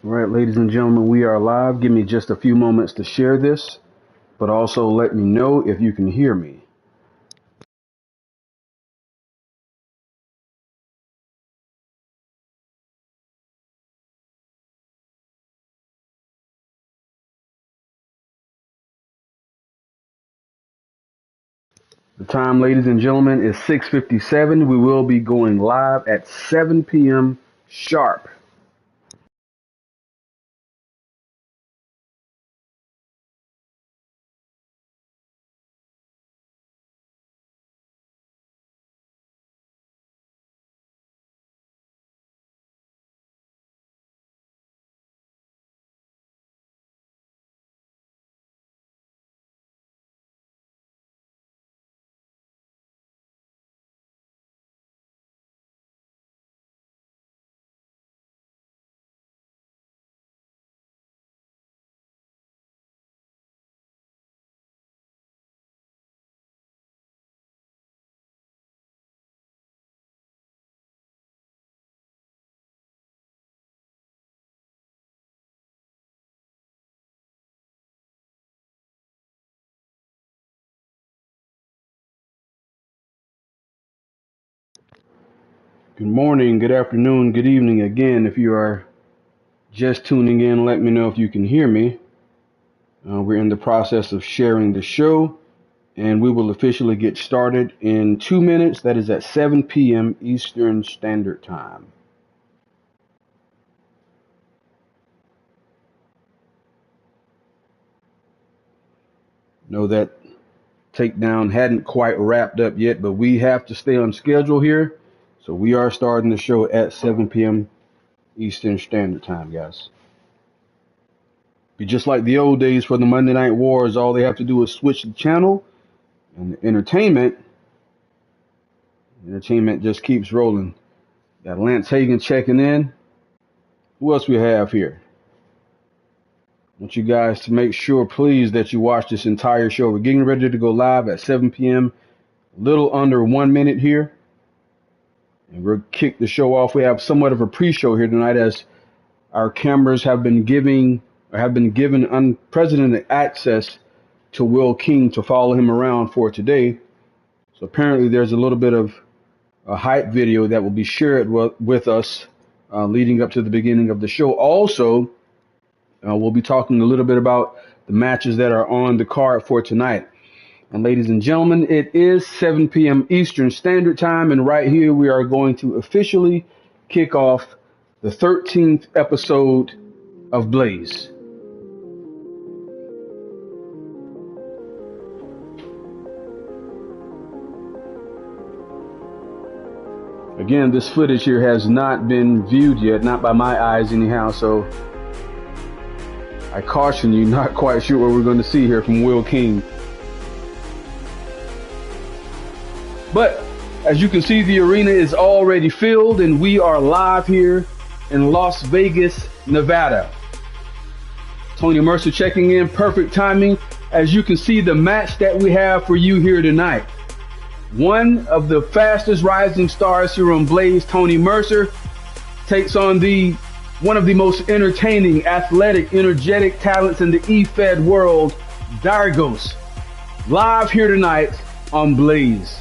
All right, ladies and gentlemen, we are live. Give me just a few moments to share this, but also let me know if you can hear me. The time, ladies and gentlemen, is 6:57. We will be going live at 7 p.m. sharp. Good morning, good afternoon, good evening again. If you are just tuning in, let me know if you can hear me. We're in the process of sharing the show, and we will officially get started in 2 minutes. That is at 7 p.m. Eastern Standard Time. Know that takedown hadn't quite wrapped up yet, but we have to stay on schedule here. So we are starting the show at 7 p.m. Eastern Standard Time, guys. Be just like the old days for the Monday Night Wars. All they have to do is switch the channel, and the entertainment just keeps rolling. Got Lance Hagen checking in. Who else we have here? I want you guys to make sure, please, that you watch this entire show. We're getting ready to go live at 7 p.m. A little under 1 minute here. And we'll kick the show off. We have somewhat of a pre-show here tonight, as our cameras have been given unprecedented access to Will King to follow him around for today. So apparently there's a little bit of a hype video that will be shared with us leading up to the beginning of the show. Also, we'll be talking a little bit about the matches that are on the card for tonight. And ladies and gentlemen, it is 7 p.m. Eastern Standard Time, and right here we are going to officially kick off the 13th episode of Blaze. Again, this footage here has not been viewed yet, not by my eyes anyhow, so I caution you, not quite sure what we're going to see here from Will King. But as you can see, the arena is already filled, and we are live here in Las Vegas, Nevada. Tony Mercer checking in, perfect timing. As you can see, the match that we have for you here tonight. One of the fastest rising stars here on Blaze, Tony Mercer, takes on one of the most entertaining, athletic, energetic talents in the eFed world, Dargos, live here tonight on Blaze.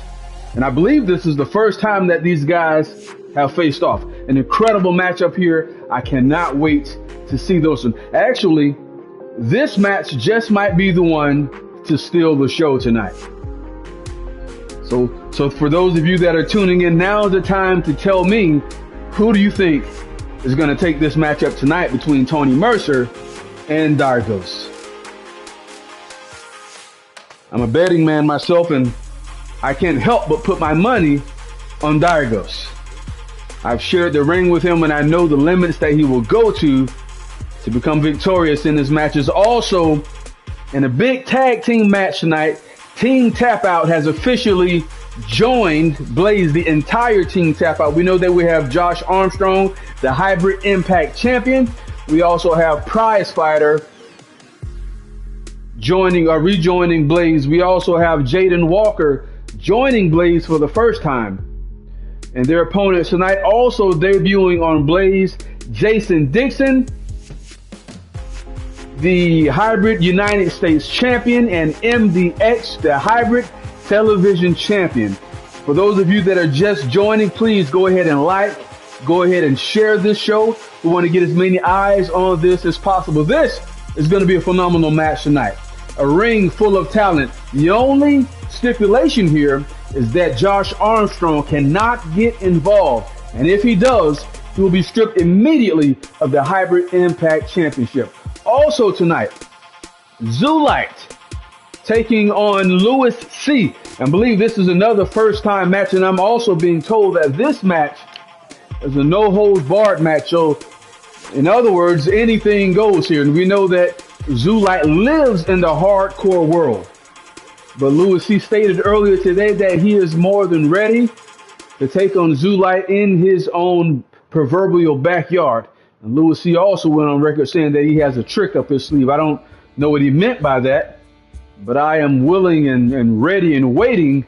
And I believe this is the first time that these guys have faced off. An incredible matchup here. I cannot wait to see those. Actually, this match just might be the one to steal the show tonight. So for those of you that are tuning in, now is the time to tell me, who do you think is going to take this matchup tonight between Tony Mercer and Dargos? I'm a betting man myself, and I can't help but put my money on Dargos. I've shared the ring with him, and I know the limits that he will go to become victorious in his matches. Also, in a big tag team match tonight, Team Tap Out has officially joined Blaze, the entire Team Tap Out. We know that we have Josh Armstrong, the Hybrid Impact Champion. We also have Prize Fighter rejoining Blaze. We also have Jaden Walker joining Blaze for the first time. And their opponents tonight also debuting on Blaze, Jason Dixon the Hybrid United States Champion, and MDX, the Hybrid Television Champion. For those of you that are just joining, please go ahead and go ahead and share this show. We want to get as many eyes on this as possible. This is going to be a phenomenal match tonight. A ring full of talent. The only stipulation here is that Josh Armstrong cannot get involved. And if he does, he will be stripped immediately of the Hybrid Impact Championship. Also tonight, Zulite taking on Lewis C. I believe this is another first-time match, and I'm also being told that this match is a no-holds-barred match. So, in other words, anything goes here. And we know that Zulite lives in the hardcore world. But Lewis C. stated earlier today that he is more than ready to take on Zulite in his own proverbial backyard. And Lewis C. also went on record saying that he has a trick up his sleeve. I don't know what he meant by that, but I am willing and ready and waiting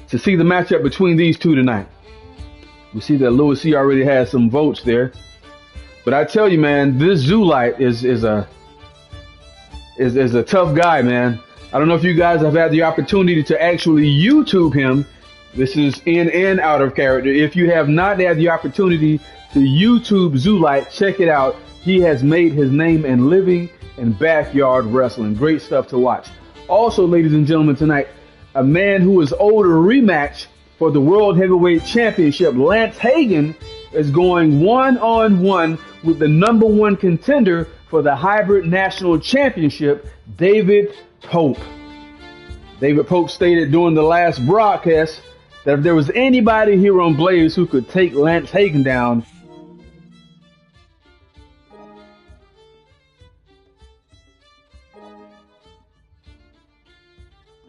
to see the matchup between these two tonight. We see that Lewis C. already has some votes there. But I tell you, man, this Zulite is a tough guy, man. I don't know if you guys have had the opportunity to actually YouTube him. This is in and out of character. If you have not had the opportunity to YouTube Zulite, check it out. He has made his name in living and backyard wrestling. Great stuff to watch. Also, ladies and gentlemen, tonight, a man who is owed a rematch for the World Heavyweight Championship. Lance Hagen is going one-on-one with the #1 contender for the Hybrid National Championship, David Pope. David Pope stated during the last broadcast that if there was anybody here on Blaze who could take Lance Hagen down,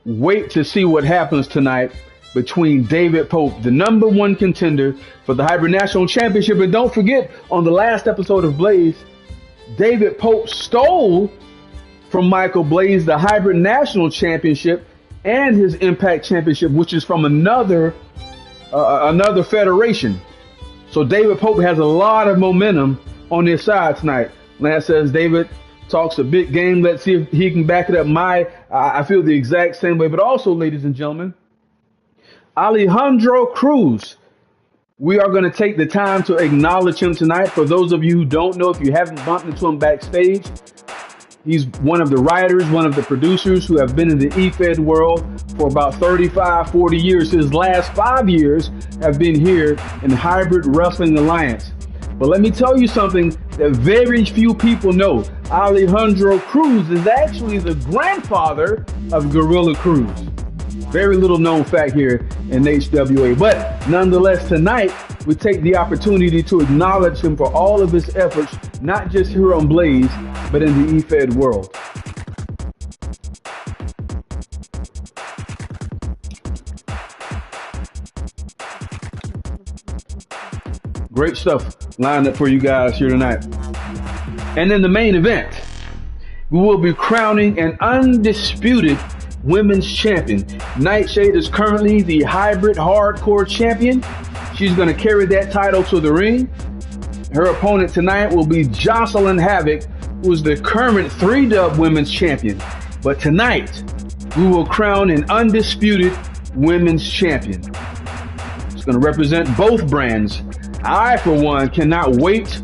wait to see what happens tonight between David Pope, the #1 contender for the Hybrid National Championship. And don't forget, on the last episode of Blaze, David Pope stole from Michael Blaze the Hybrid National Championship and his Impact Championship, which is from another federation. So David Pope has a lot of momentum on his side tonight. Lance says David talks a big game. Let's see if he can back it up. I feel the exact same way. But also, ladies and gentlemen, Alejandro Cruz. We are going to take the time to acknowledge him tonight. For those of you who don't know, if you haven't bumped into him backstage, he's one of the writers, one of the producers who have been in the eFed world for about 35, 40 years. His last 5 years have been here in Hybrid Wrestling Alliance. But let me tell you something that very few people know. Alejandro Cruz is actually the grandfather of Gorilla Cruz. Very little known fact here in HWA. But nonetheless, tonight, we take the opportunity to acknowledge him for all of his efforts, not just here on Blaze, but in the eFed world. Great stuff lined up for you guys here tonight. And in the main event, we will be crowning an undisputed women's champion. Nightshade is currently the Hybrid Hardcore champion. She's going to carry that title to the ring. Her opponent tonight will be Jocelyn Havoc, who is the current 3-Dub women's champion. But tonight, we will crown an undisputed women's champion. It's going to represent both brands. I, for one, cannot wait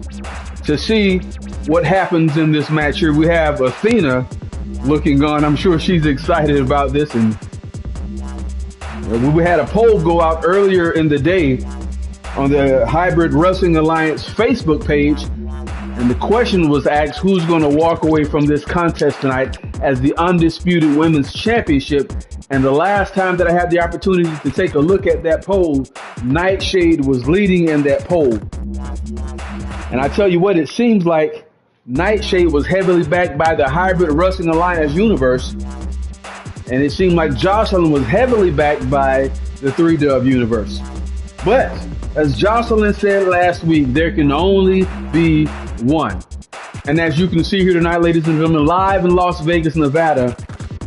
to see what happens in this match here. We have Athena looking on. I'm sure she's excited about this. And we had a poll go out earlier in the day on the Hybrid Wrestling Alliance Facebook page. And the question was asked, who's going to walk away from this contest tonight as the undisputed women's championship? And the last time that I had the opportunity to take a look at that poll, Nightshade was leading in that poll. And I tell you what, it seems like Nightshade was heavily backed by the Hybrid Wrestling Alliance universe. And it seemed like Jocelyn was heavily backed by the 3-Dub universe. But as Jocelyn said last week, there can only be one. And as you can see here tonight, ladies and gentlemen, live in Las Vegas, Nevada,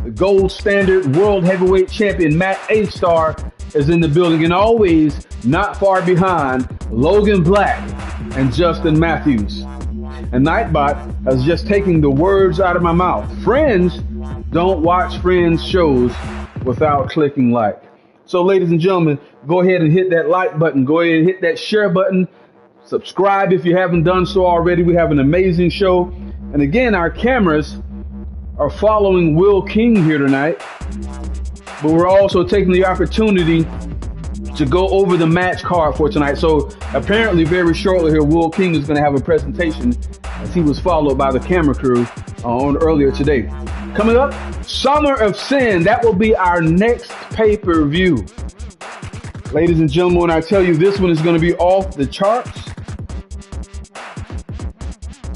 the gold standard world heavyweight champion Matt A-Star is in the building, and always not far behind Logan Black and Justin Matthews. And Nightbot I was just taking the words out of my mouth. Friends don't watch Friends shows without clicking like. So, ladies and gentlemen, go ahead and hit that like button. Go ahead and hit that share button. Subscribe if you haven't done so already. We have an amazing show. And again, our cameras are following Will King here tonight. But we're also taking the opportunity to go over the match card for tonight. So apparently very shortly here, Will King is going to have a presentation as he was followed by the camera crew on earlier today. Coming up, Summer of Sin. That will be our next pay-per-view. Ladies and gentlemen, when I tell you this one is going to be off the charts,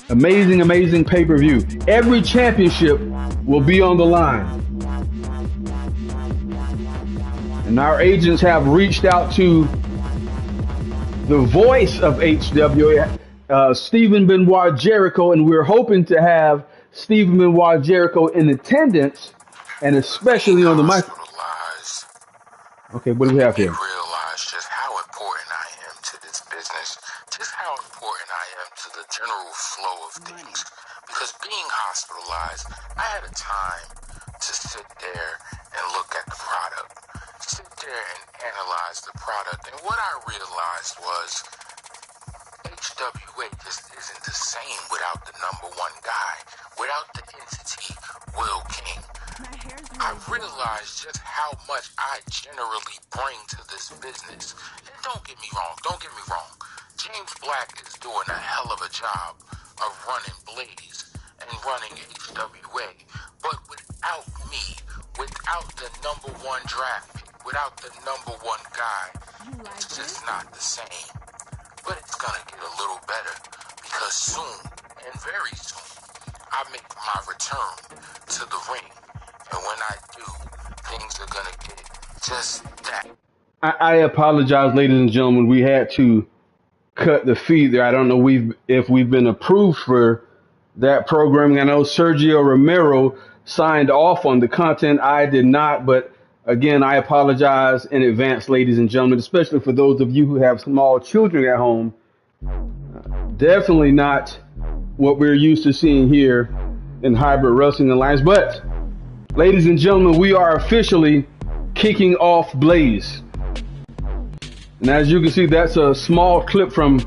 amazing, amazing pay-per-view. Every championship will be on the line. And our agents have reached out to the voice of HWA, Stephen Benoit Jericho, and we're hoping to have Stephen Benoit Jericho in attendance, and especially on the mic. Okay, what do we have here? Realize just how important I am to this business, just how important I am to the general flow of things. Because being hospitalized, I had a time to sit there and look at the product, sit there and analyze the product. And what I realized was HWA just isn't the same without the number one guy, without the entity, Will King. I realized just how much I generally bring to this business. And don't get me wrong. James Black is doing a hell of a job of running Blaze and running HWA. But without me, without the number one draft pick, without the number one guy, it's just not the same. But it's gonna get a little better because soon, and very soon, I make my return to the ring. And when I do, things are gonna get just that. I apologize, ladies and gentlemen. We had to cut the feed there. I don't know if we've been approved for that programming. I know Sergio Romero signed off on the content. I did not, but again, I apologize in advance, ladies and gentlemen, especially for those of you who have small children at home. Definitely not what we're used to seeing here in Hybrid Wrestling Alliance. But, ladies and gentlemen, we are officially kicking off Blaze. And as you can see, that's a small clip from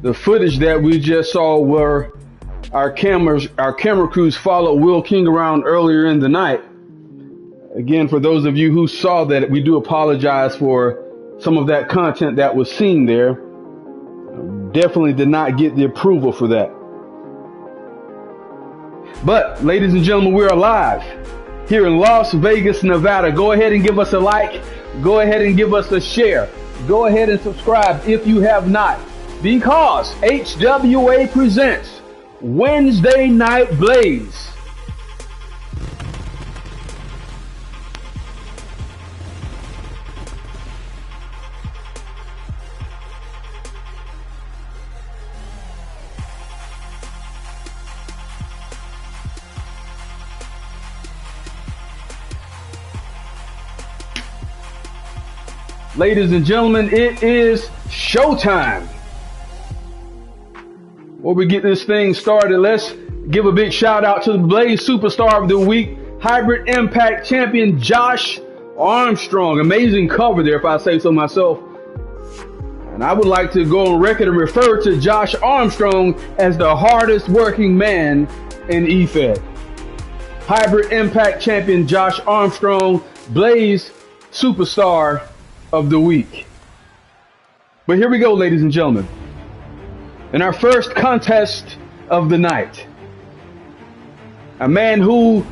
the footage that we just saw where our camera crews followed Will King around earlier in the night. Again, for those of you who saw that, we do apologize for some of that content that was seen there. Definitely did not get the approval for that. But, ladies and gentlemen, we're live here in Las Vegas, Nevada. Go ahead and give us a like. Go ahead and give us a share. Go ahead and subscribe if you have not, because HWA presents Wednesday Night Blaze. Ladies and gentlemen, it is showtime. Before we get this thing started, let's give a big shout out to the Blaze Superstar of the Week, Hybrid Impact Champion Josh Armstrong. Amazing cover there, if I say so myself. And I would like to go on record and refer to Josh Armstrong as the hardest working man in eFed. Hybrid Impact Champion Josh Armstrong, Blaze Superstar of the Week. But here we go, ladies and gentlemen. In our first contest of the night, a man who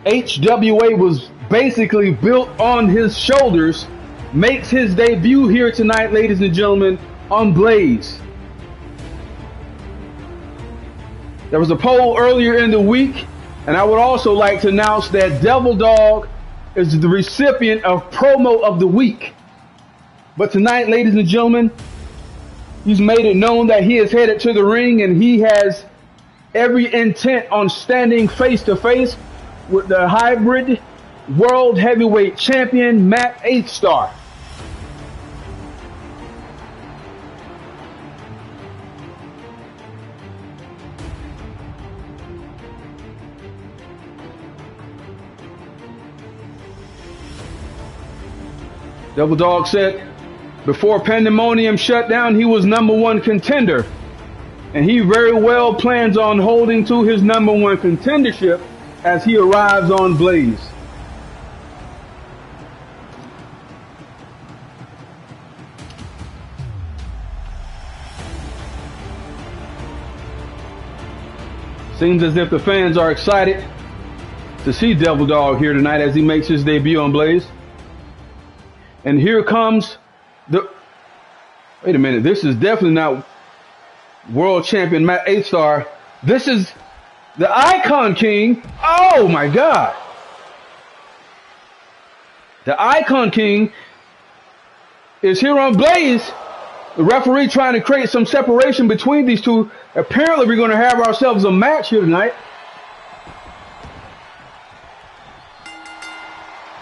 HWA was basically built on his shoulders makes his debut here tonight, ladies and gentlemen, on Blaze. There was a poll earlier in the week, and I would also like to announce that Devil Dog is the recipient of Promo of the Week. But tonight, ladies and gentlemen, he's made it known that he is headed to the ring, and he has every intent on standing face to face with the Hybrid World Heavyweight Champion, Matt 8-Star. Devil Dog said before Pandemonium shut down, he was #1 contender. And he very well plans on holding to his #1 contendership as he arrives on Blaze. Seems as if the fans are excited to see Devil Dog here tonight as he makes his debut on Blaze. And here comes the... Wait a minute, this is definitely not World Champion Matt 8-Star. This is the Icon King. Oh my God. The Icon King is here on Blaze. The referee trying to create some separation between these two. Apparently we're going to have ourselves a match here tonight.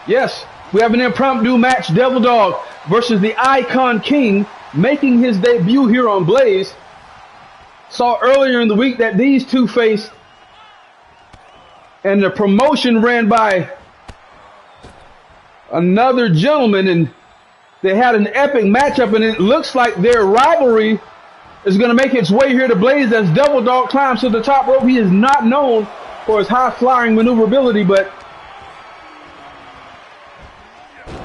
Yes, we have an impromptu match. Devil Dog versus the Icon King making his debut here on Blaze. Saw earlier in the week that these two faced, and the promotion ran by another gentleman, and they had an epic matchup, and it looks like their rivalry is going to make its way here to Blaze as Devil Dog climbs to the top rope. He is not known for his high-flying maneuverability, but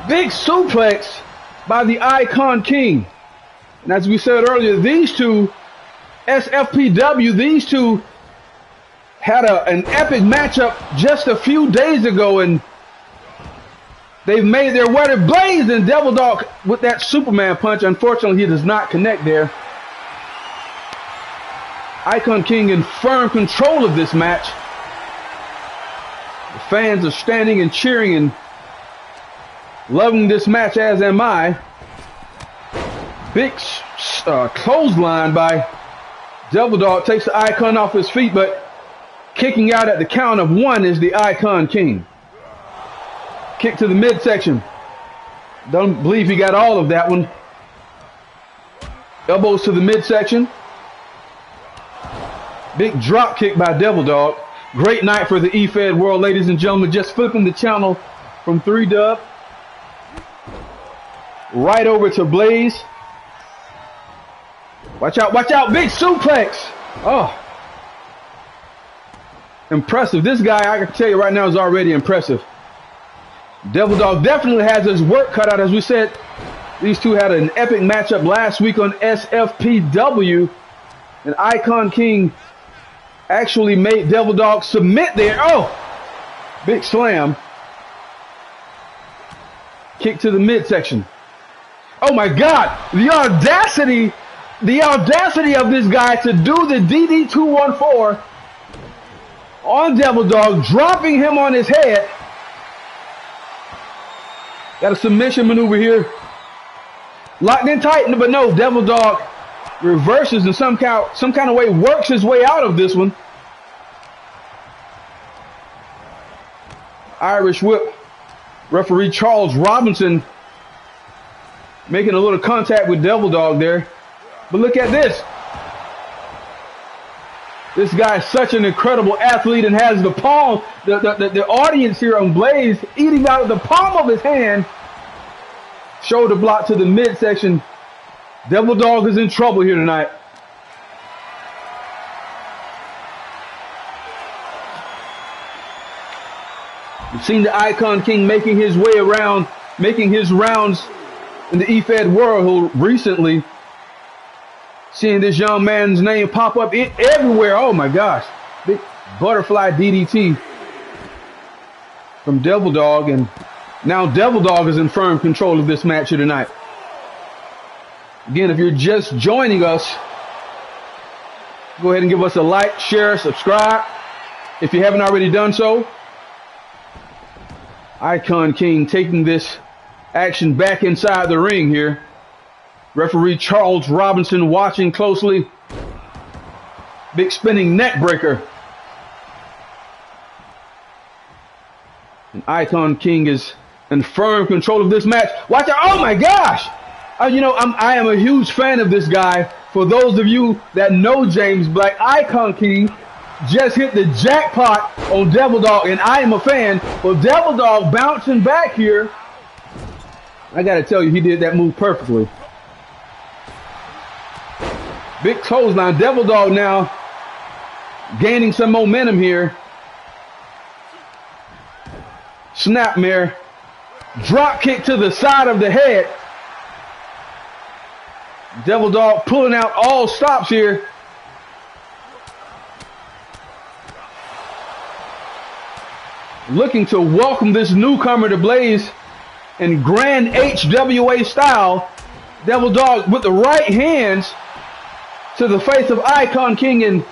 big suplex by the Icon King. And as we said earlier, these two, SFPW, these two had an epic matchup just a few days ago, and they've made their way to Blaze, and Devil Dog with that Superman punch. Unfortunately, he does not connect there. Icon King in firm control of this match. The fans are standing and cheering and loving this match, as am I. Big clothesline by Devil Dog takes the Icon off his feet, but kicking out at the count of 1 is the Icon King. Kick to the midsection. Don't believe he got all of that one. Elbows to the midsection. Big drop kick by Devil Dog. Great night for the eFed world, ladies and gentlemen. Just flipping the channel from 3Dub right over to Blaze. Watch out, watch out. Big suplex. Oh. Impressive. This guy, I can tell you right now, is already impressive. Devil Dog definitely has his work cut out. As we said, these two had an epic matchup last week on SFPW. And Icon King actually made Devil Dog submit there. Oh! Big slam. Kick to the midsection. Oh my God! The audacity of this guy to do the DD214 on Devil Dog, dropping him on his head. Got a submission maneuver here. Locked in tight, but no, Devil Dog reverses in some kind of way, works his way out of this one. Irish whip. Referee Charles Robinson making a little contact with Devil Dog there. But look at this. This guy is such an incredible athlete and has the palm, the audience here on Blaze eating out of the palm of his hand. Shoulder block to the midsection. Devil Dog is in trouble here tonight. We've seen the Icon King making his way around, making his rounds in the eFed world recently. Seeing this young man's name pop up everywhere. Oh my gosh. Big butterfly DDT from Devil Dog. And now Devil Dog is in firm control of this match here tonight. Again, if you're just joining us, go ahead and give us a like, share, subscribe if you haven't already done so. Icon King taking this action back inside the ring here. Referee Charles Robinson watching closely. Big spinning neck breaker. And Icon King is in firm control of this match. Watch out. Oh my gosh. You know, I am a huge fan of this guy. For those of you that know James Black, Icon King just hit the jackpot on Devil Dog, and I am a fan. Well, Devil Dog bouncing back here. I got to tell you, he did that move perfectly. Big clothesline. Devil Dog now gaining some momentum here. Snapmare. Drop kick to the side of the head. Devil Dog pulling out all stops here. Looking to welcome this newcomer to Blaze in grand HWA style. Devil Dog with the right hands to the face of Icon King, and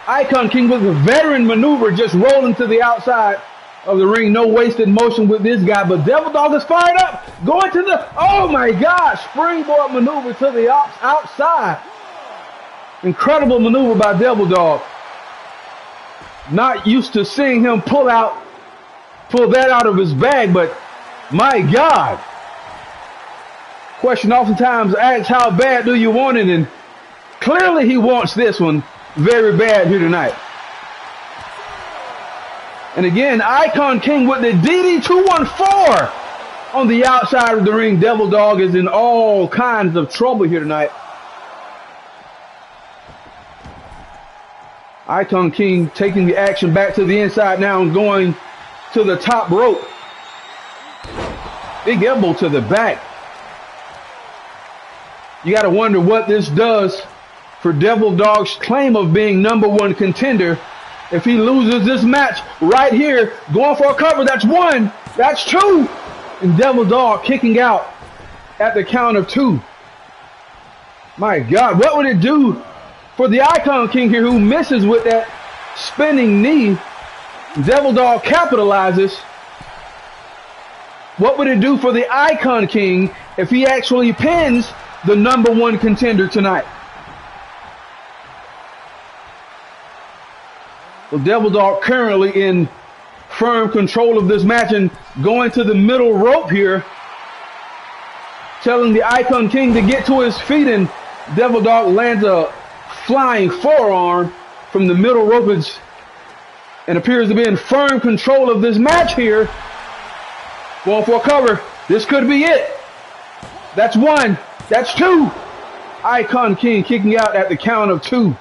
Icon King with a veteran maneuver just rolling to the outside of the ring. No wasted motion with this guy, but Devil Dog is fired up. Going to the, oh my gosh, springboard maneuver to the outside. Incredible maneuver by Devil Dog. Not used to seeing him pull that out of his bag, but my God. Question oftentimes asks, how bad do you want it? And clearly he wants this one very bad here tonight. And again, Icon King with the DD214 on the outside of the ring. Devil Dog is in all kinds of trouble here tonight. Icon King taking the action back to the inside now and going to the top rope. Big elbow to the back. You got to wonder what this does for Devil Dog's claim of being #1 contender. If he loses this match right here, going for a cover, that's 1, that's 2. And Devil Dog kicking out at the count of 2. My God, what would it do for the Icon King here, who misses with that spinning knee? Devil Dog capitalizes. What would it do for the Icon King if he actually pins the #1 contender tonight? Well, Devil Dog currently in firm control of this match and going to the middle rope here, telling the Icon King to get to his feet, and Devil Dog lands a flying forearm from the middle rope and appears to be in firm control of this match here. Going for a cover. This could be it. That's 1. That's 2. Icon King kicking out at the count of 2.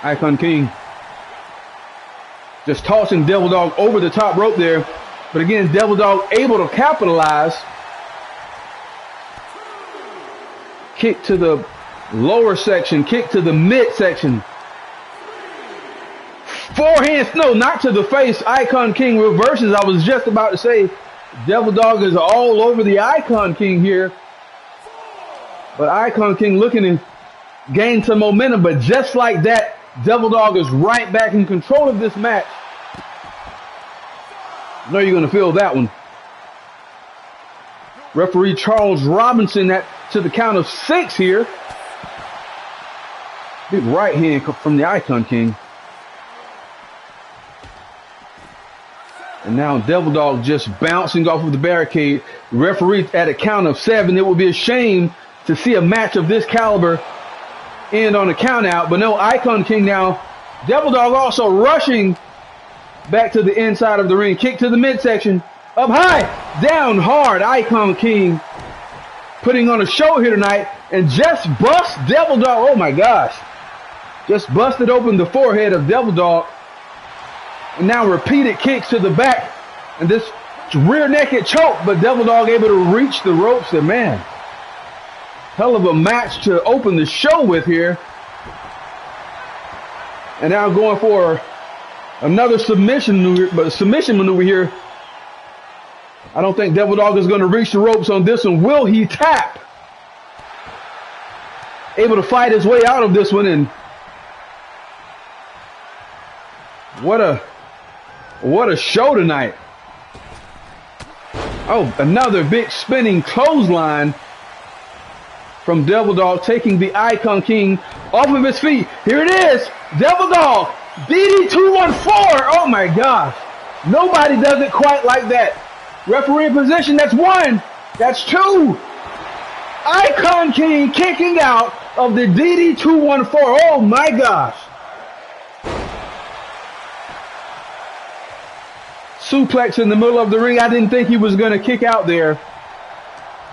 Icon King just tossing Devil Dog over the top rope there. But again, Devil Dog able to capitalize. Kick to the lower section, kick to the midsection. Forehands, no, not to the face. Icon King reverses. I was just about to say, Devil Dog is all over the Icon King here. But Icon King looking to gain some momentum, but just like that, Devil Dog is right back in control of this match. I know you're going to feel that one. Referee Charles Robinson to the count of 6 here. Big right hand from the Icon King. And now Devil Dog just bouncing off of the barricade. Referee at a count of 7. It would be a shame to see a match of this caliber end on a count out, but no, Icon King now. Devil Dog also rushing back to the inside of the ring. Kick to the midsection. Up high, down hard. Icon King putting on a show here tonight and just bust Devil Dog. Oh my gosh. Just busted open the forehead of Devil Dog. And now repeated kicks to the back. And this rear naked choke, but Devil Dog able to reach the ropes. And man, hell of a match to open the show with here. And now going for another submission maneuver here. I don't think Devil Dog is going to reach the ropes on this one. Will he tap? Able to fight his way out of this one, and what a show tonight. Oh, another big spinning clothesline from Devil Dog, taking the Icon King off of his feet. Here it is. Devil Dog, DD214. Oh my gosh. Nobody does it quite like that. Referee in position. That's 1. That's 2. Icon King kicking out of the DD214. Oh my gosh. Suplex in the middle of the ring. I didn't think he was going to kick out there.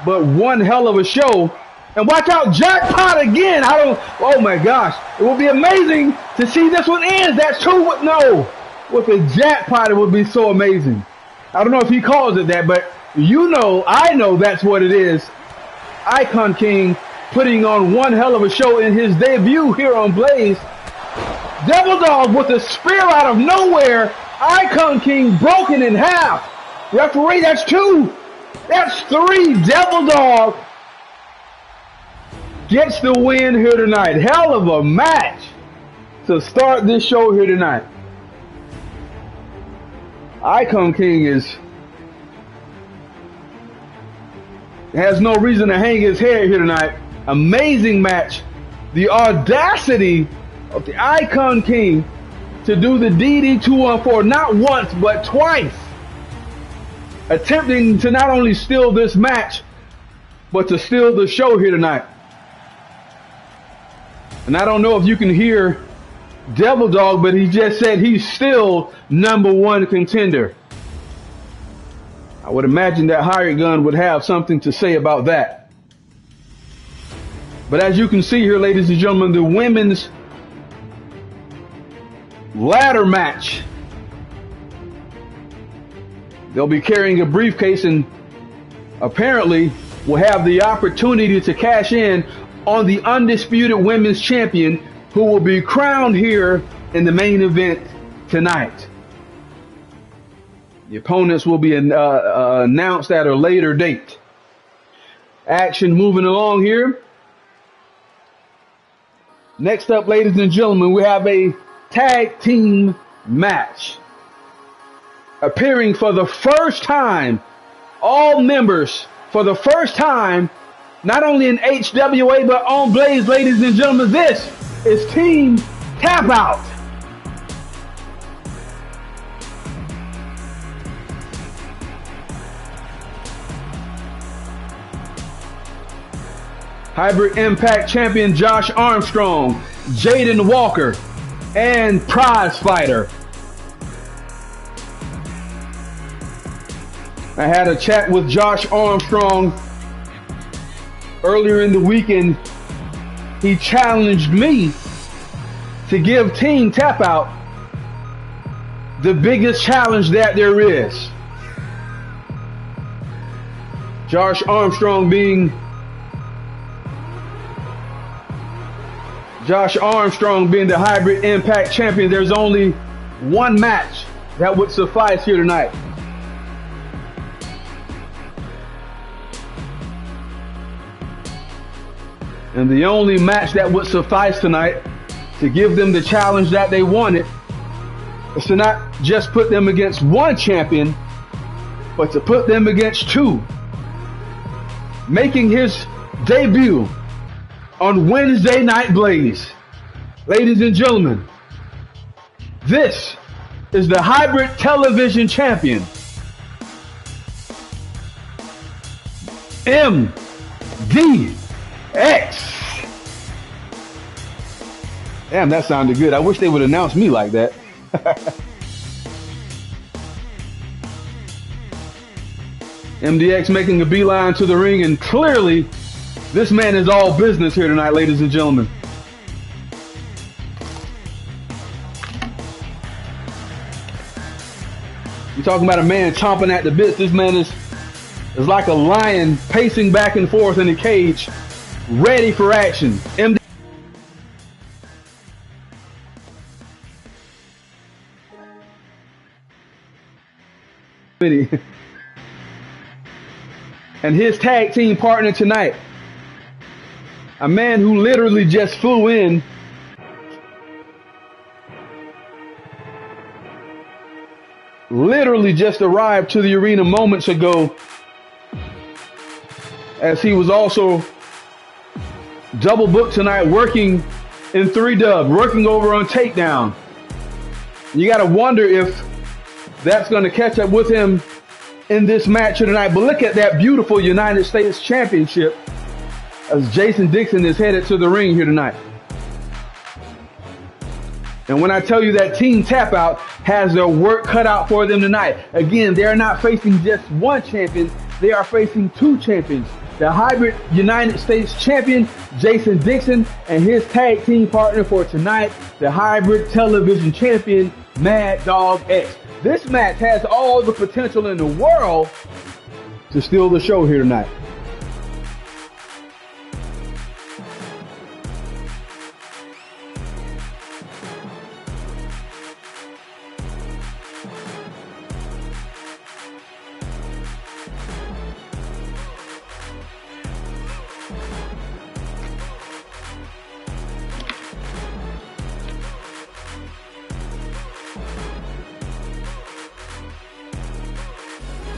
But one hell of a show. And watch out, jackpot again. Oh my gosh. It will be amazing to see this one ends. That's two. No. With a jackpot, it would be so amazing. I don't know if he calls it that, but I know that's what it is. Icon King putting on one hell of a show in his debut here on Blaze. Devil Dog with a spear out of nowhere. Icon King broken in half. Referee, that's two. That's three. Devil Dog gets the win here tonight. Hell of a match to start this show here tonight. Icon King has no reason to hang his head here tonight. Amazing match. The audacity of the Icon King to do the DD214 not once but twice, attempting to not only steal this match but to steal the show here tonight. And I don't know if you can hear Devil Dog, but he just said he's still #1 contender. I would imagine that Hired Gun would have something to say about that. But as you can see here, ladies and gentlemen, the women's ladder match. They'll be carrying a briefcase and apparently will have the opportunity to cash in on the undisputed women's champion, who will be crowned here in the main event tonight. The opponents will be announced at a later date. Action moving along here. Next up, ladies and gentlemen, we have a tag team match. Appearing for the first time, all members for the first time, not only in HWA but on Blaze, ladies and gentlemen, this is Team Tap Out. Hybrid Impact Champion Josh Armstrong, Jaden Walker, and Prize Fighter. I had a chat with Josh Armstrong earlier in the weekend. He challenged me to give Team Tap Out the biggest challenge that there is. Josh Armstrong being the Hybrid Impact Champion. There's only one match that would suffice here tonight. And the only match that would suffice tonight to give them the challenge that they wanted is to not just put them against one champion, but to put them against two. Making his debut on Wednesday Night Blaze. Ladies and gentlemen, this is the Hybrid Television Champion, MDX. Damn, that sounded good. I wish they would announce me like that. MDX making a beeline to the ring, and clearly this man is all business here tonight, ladies and gentlemen. You're talking about a man chomping at the bits. This man is like a lion pacing back and forth in a cage, ready for action. And his tag team partner tonight, a man who literally just flew in, literally just arrived to the arena moments ago, as he was also double booked tonight, working in 3-Dub, working over on Takedown. You got to wonder if that's going to catch up with him in this match tonight. But look at that beautiful United States Championship as Jason Dixon is headed to the ring here tonight. And when I tell you that Team Tap Out has their work cut out for them tonight, again, they're not facing just one champion, they are facing two champions. The Hybrid United States Champion, Jason Dixon, and his tag team partner for tonight, the Hybrid Television Champion, Mad Dog X. This match has all the potential in the world to steal the show here tonight.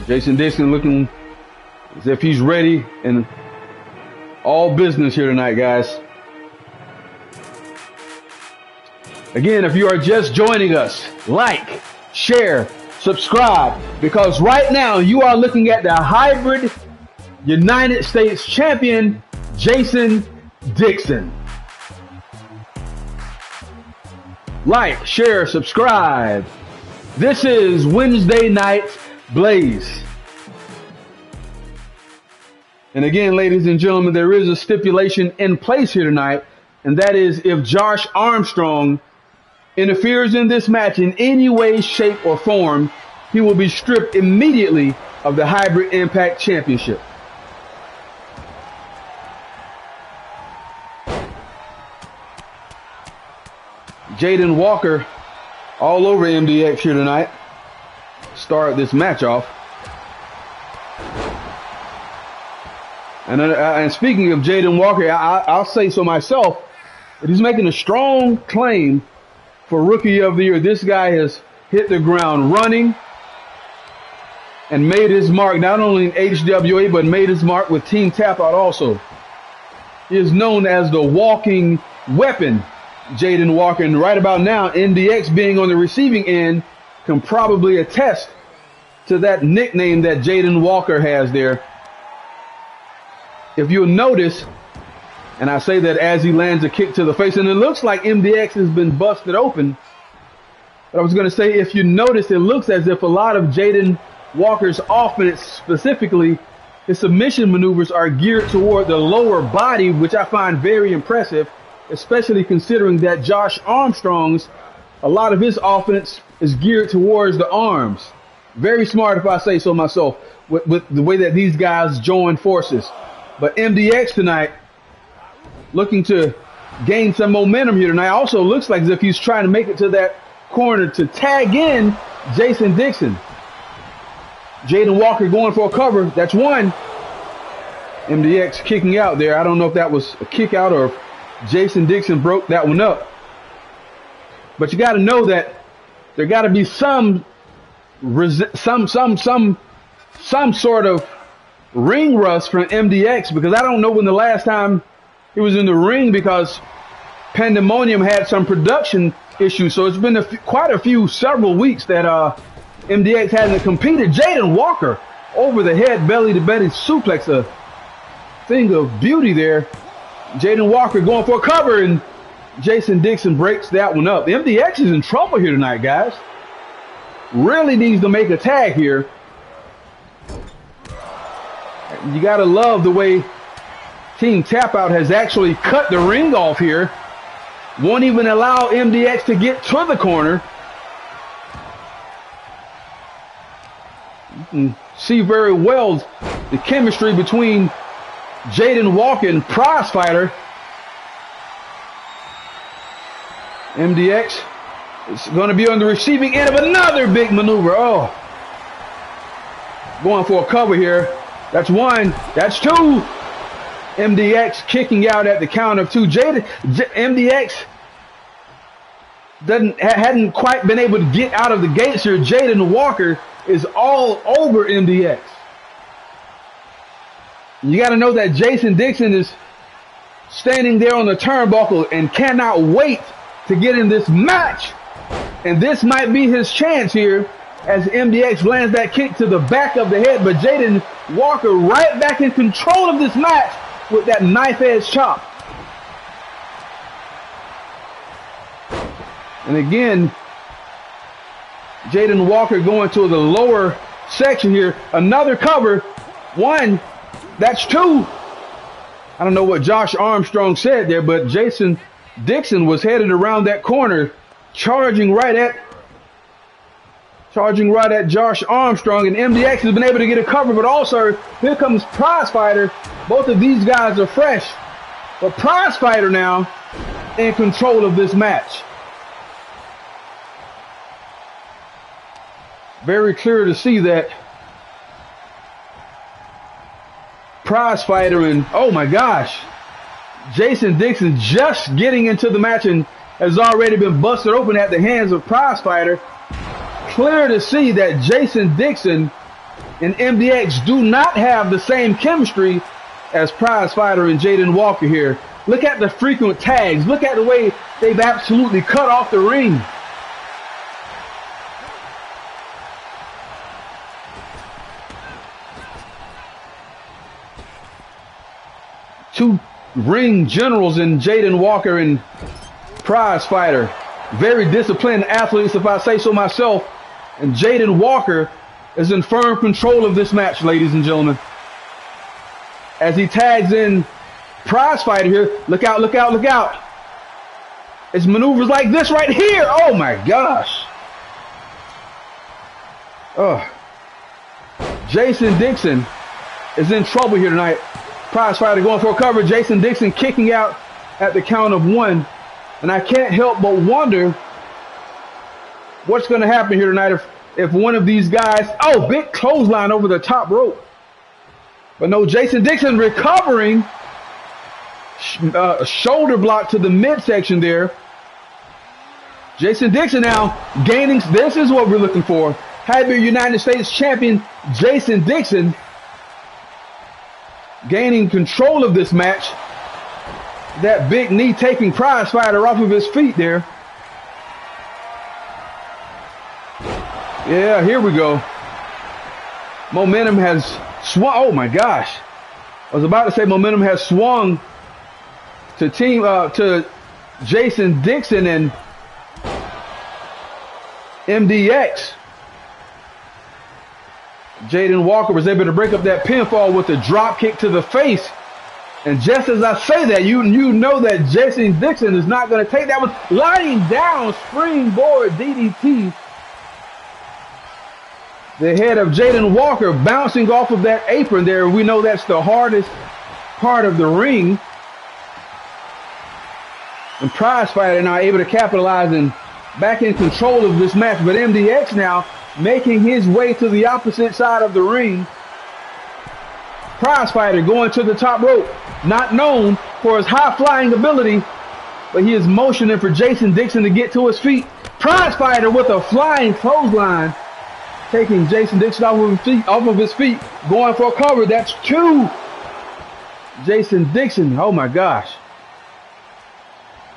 Jason Dixon looking as if he's ready and all business here tonight, guys. Again, if you are just joining us, like, share, subscribe, because right now you are looking at the Hybrid United States Champion, Jason Dixon. Like, share, subscribe. This is Wednesday Night Blaze. And again, ladies and gentlemen, there is a stipulation in place here tonight, and that is if Josh Armstrong interferes in this match in any way, shape, or form, he will be stripped immediately of the Hybrid Impact Championship. Jaden Walker all over MDX here tonight. Start this match off. And speaking of Jaden Walker, I'll say so myself, that he's making a strong claim for Rookie of the Year. This guy has hit the ground running and made his mark not only in HWA, but made his mark with Team Tap Out also. He is known as the walking weapon, Jaden Walker. And right about now, MDX being on the receiving end can probably attest to that nickname that Jaden Walker has there. If you'll notice, and I say that as he lands a kick to the face, and it looks like MDX has been busted open. But I was going to say, if you notice, it looks as if a lot of Jaden Walker's offense, specifically his submission maneuvers, are geared toward the lower body, which I find very impressive, especially considering that Josh Armstrong's, a lot of his offense is geared towards the arms. Very smart, if I say so myself, with the way that these guys join forces. But MDX tonight, looking to gain some momentum here tonight. Also looks like as if he's trying to make it to that corner to tag in Jason Dixon. Jaden Walker going for a cover. That's one. MDX kicking out there. I don't know if that was a kick out or if Jason Dixon broke that one up. But you got to know that there got to be some sort of ring rust from MDX, because I don't know when the last time he was in the ring, because Pandemonium had some production issues. So it's been several weeks that MDX hasn't competed. Jaden Walker over the head, belly to belly suplex, a thing of beauty there. Jaden Walker going for a cover, and Jason Dixon breaks that one up. MDX is in trouble here tonight, guys. Really needs to make a tag here. You got to love the way Team Tap Out has actually cut the ring off here. Won't even allow MDX to get to the corner. You can see very well the chemistry between Jaden Walker and Prize Fighter. MDX is going to be on the receiving end of another big maneuver. Oh, going for a cover here. That's one. That's two. MDX kicking out at the count of two. MDX hadn't quite been able to get out of the gates here. Jaden Walker is all over MDX. You got to know that Jason Dixon is standing there on the turnbuckle and cannot wait to get in this match. And this might be his chance here as MDX lands that kick to the back of the head. But Jaden Walker right back in control of this match with that knife edge chop. And again, Jaden Walker going to the lower section here. Another cover. One. That's two. I don't know what Josh Armstrong said there, but Jason Dixon was headed around that corner, charging right at Josh Armstrong, and MDX has been able to get a cover, but also here comes Prizefighter. Both of these guys are fresh, but Prizefighter now in control of this match. Very clear to see that Prizefighter and, oh my gosh, Jason Dixon just getting into the match and has already been busted open at the hands of Prizefighter. Clear to see that Jason Dixon and MDX do not have the same chemistry as Prizefighter and Jaden Walker here. Look at the frequent tags. Look at the way they've absolutely cut off the ring. Two ring generals in Jaden Walker and Prizefighter. Very disciplined athletes, if I say so myself. And Jaden Walker is in firm control of this match, ladies and gentlemen. As he tags in Prizefighter here. Look out, look out, look out. It's maneuvers like this right here. Oh my gosh. Oh. Jason Dixon is in trouble here tonight. Prizefighter going for a cover. Jason Dixon kicking out at the count of one. And I can't help but wonder what's going to happen here tonight if one of these guys, oh, big clothesline over the top rope. But no, Jason Dixon recovering, shoulder block to the midsection there. Jason Dixon now gaining, this is what we're looking for. Heavyweight United States champion Jason Dixon gaining control of this match. That big knee taking Prizefighter off of his feet there. Yeah, here we go. Momentum has swung. Oh my gosh. I was about to say momentum has swung to to Jason Dixon and MDX. Jaden Walker was able to break up that pinfall with a drop kick to the face. And just as I say that, you know that Jason Dixon is not going to take that one. Lying down, springboard DDT. The head of Jaden Walker bouncing off of that apron there. We know that's the hardest part of the ring. And Prizefighter now able to capitalize and back in control of this match. But MDX now making his way to the opposite side of the ring. Prizefighter going to the top rope. Not known for his high-flying ability, but he is motioning for Jason Dixon to get to his feet. Prizefighter with a flying clothesline, taking Jason Dixon off of his feet, going for a cover. That's two. Jason Dixon, oh my gosh.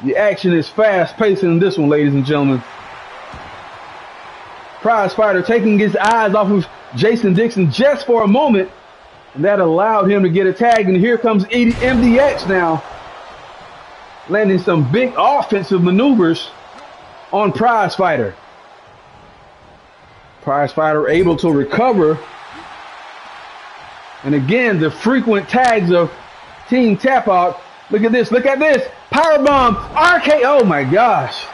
The action is fast-paced in this one, ladies and gentlemen. Prizefighter taking his eyes off of Jason Dixon just for a moment. And that allowed him to get a tag. And here comes MDX now, landing some big offensive maneuvers on Prizefighter. Prizefighter able to recover. And again, the frequent tags of Team Tap Out. Look at this. Look at this. Powerbomb. RK. Oh my gosh.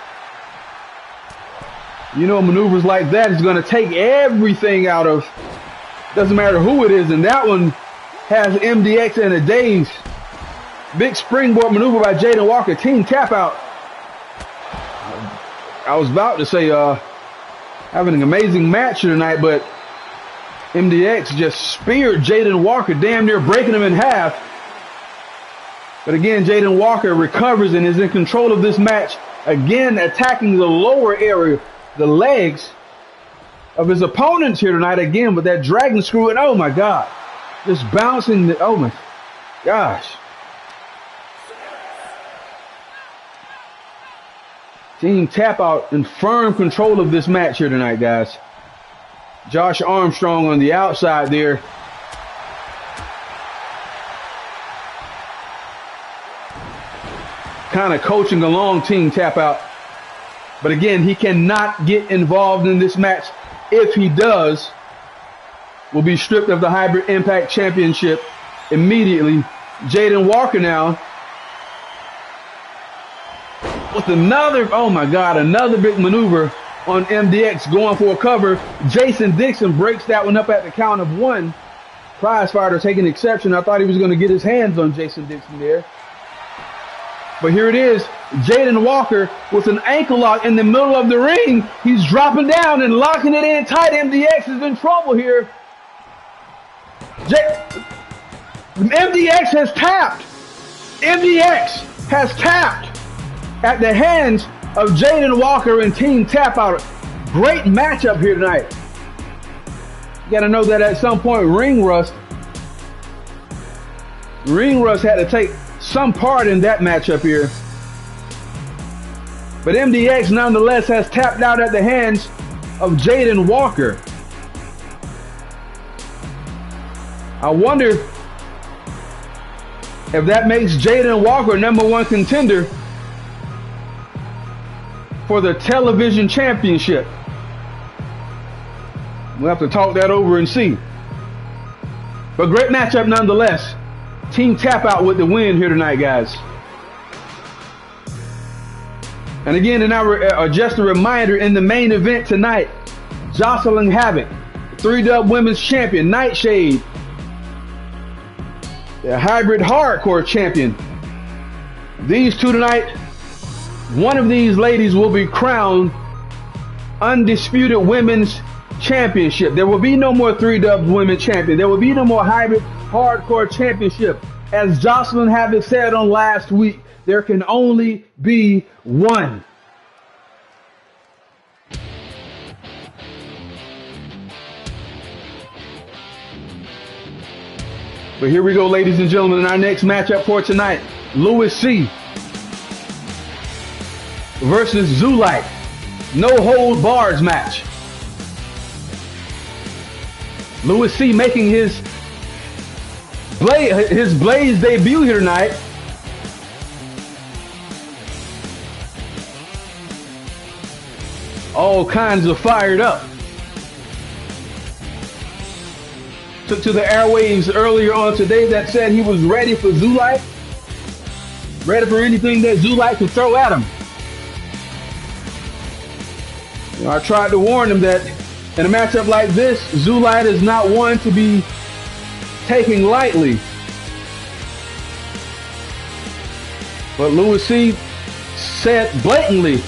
You know, maneuvers like that is going to take everything out of. Doesn't matter who it is, and that one has MDX in a daze. Big springboard maneuver by Jaden Walker. Team Tap Out. I was about to say having an amazing match tonight, but MDX just speared Jaden Walker, damn near breaking him in half. But again, Jaden Walker recovers and is in control of this match. Again, attacking the lower area, the legs of his opponents here tonight again with that dragon screw. And oh my God, just bouncing. Oh my gosh. Team Tap Out in firm control of this match here tonight, guys. Josh Armstrong on the outside there. kind of coaching along Team Tap Out. But again, he cannot get involved in this match. If he does, will be stripped of the Hybrid Impact Championship immediately. Jaden Walker now with another, oh my God, another big maneuver on MDX, going for a cover. Jason Dixon breaks that one up at the count of 1. Prize fighter taking exception. I thought he was going to get his hands on Jason Dixon there. But here it is. Jaden Walker with an ankle lock in the middle of the ring. He's dropping down and locking it in tight. MDX is in trouble here. MDX has tapped. MDX has tapped at the hands of Jaden Walker and Team Tap Out. Great matchup here tonight. You got to know that at some point Ring Rust had to take some part in that matchup here. But MDX nonetheless has tapped out at the hands of Jaden Walker. I wonder if that makes Jaden Walker #1 contender for the television championship. We'll have to talk that over and see. But great matchup nonetheless. Team Tap Out with the win here tonight, guys. And again, just a reminder, in the main event tonight, Jocelyn Havoc, 3-dub women's champion, Nightshade, the hybrid hardcore champion. These two tonight, one of these ladies will be crowned undisputed women's championship. There will be no more 3-dub women champion. There will be no more hybrid hardcore championship. As Jocelyn Havoc said on last week, there can only be one. But here we go, ladies and gentlemen, in our next matchup for tonight. Louis C. versus Zulite. No hold bars match. Louis C. making his Blaze debut here tonight. All kinds of fired up. Took to the airwaves earlier on today that said he was ready for Zulite. Ready for anything that Zulite could throw at him. You know, I tried to warn him that in a matchup like this, Zulite is not one to be taken lightly. But Louis C. said blatantly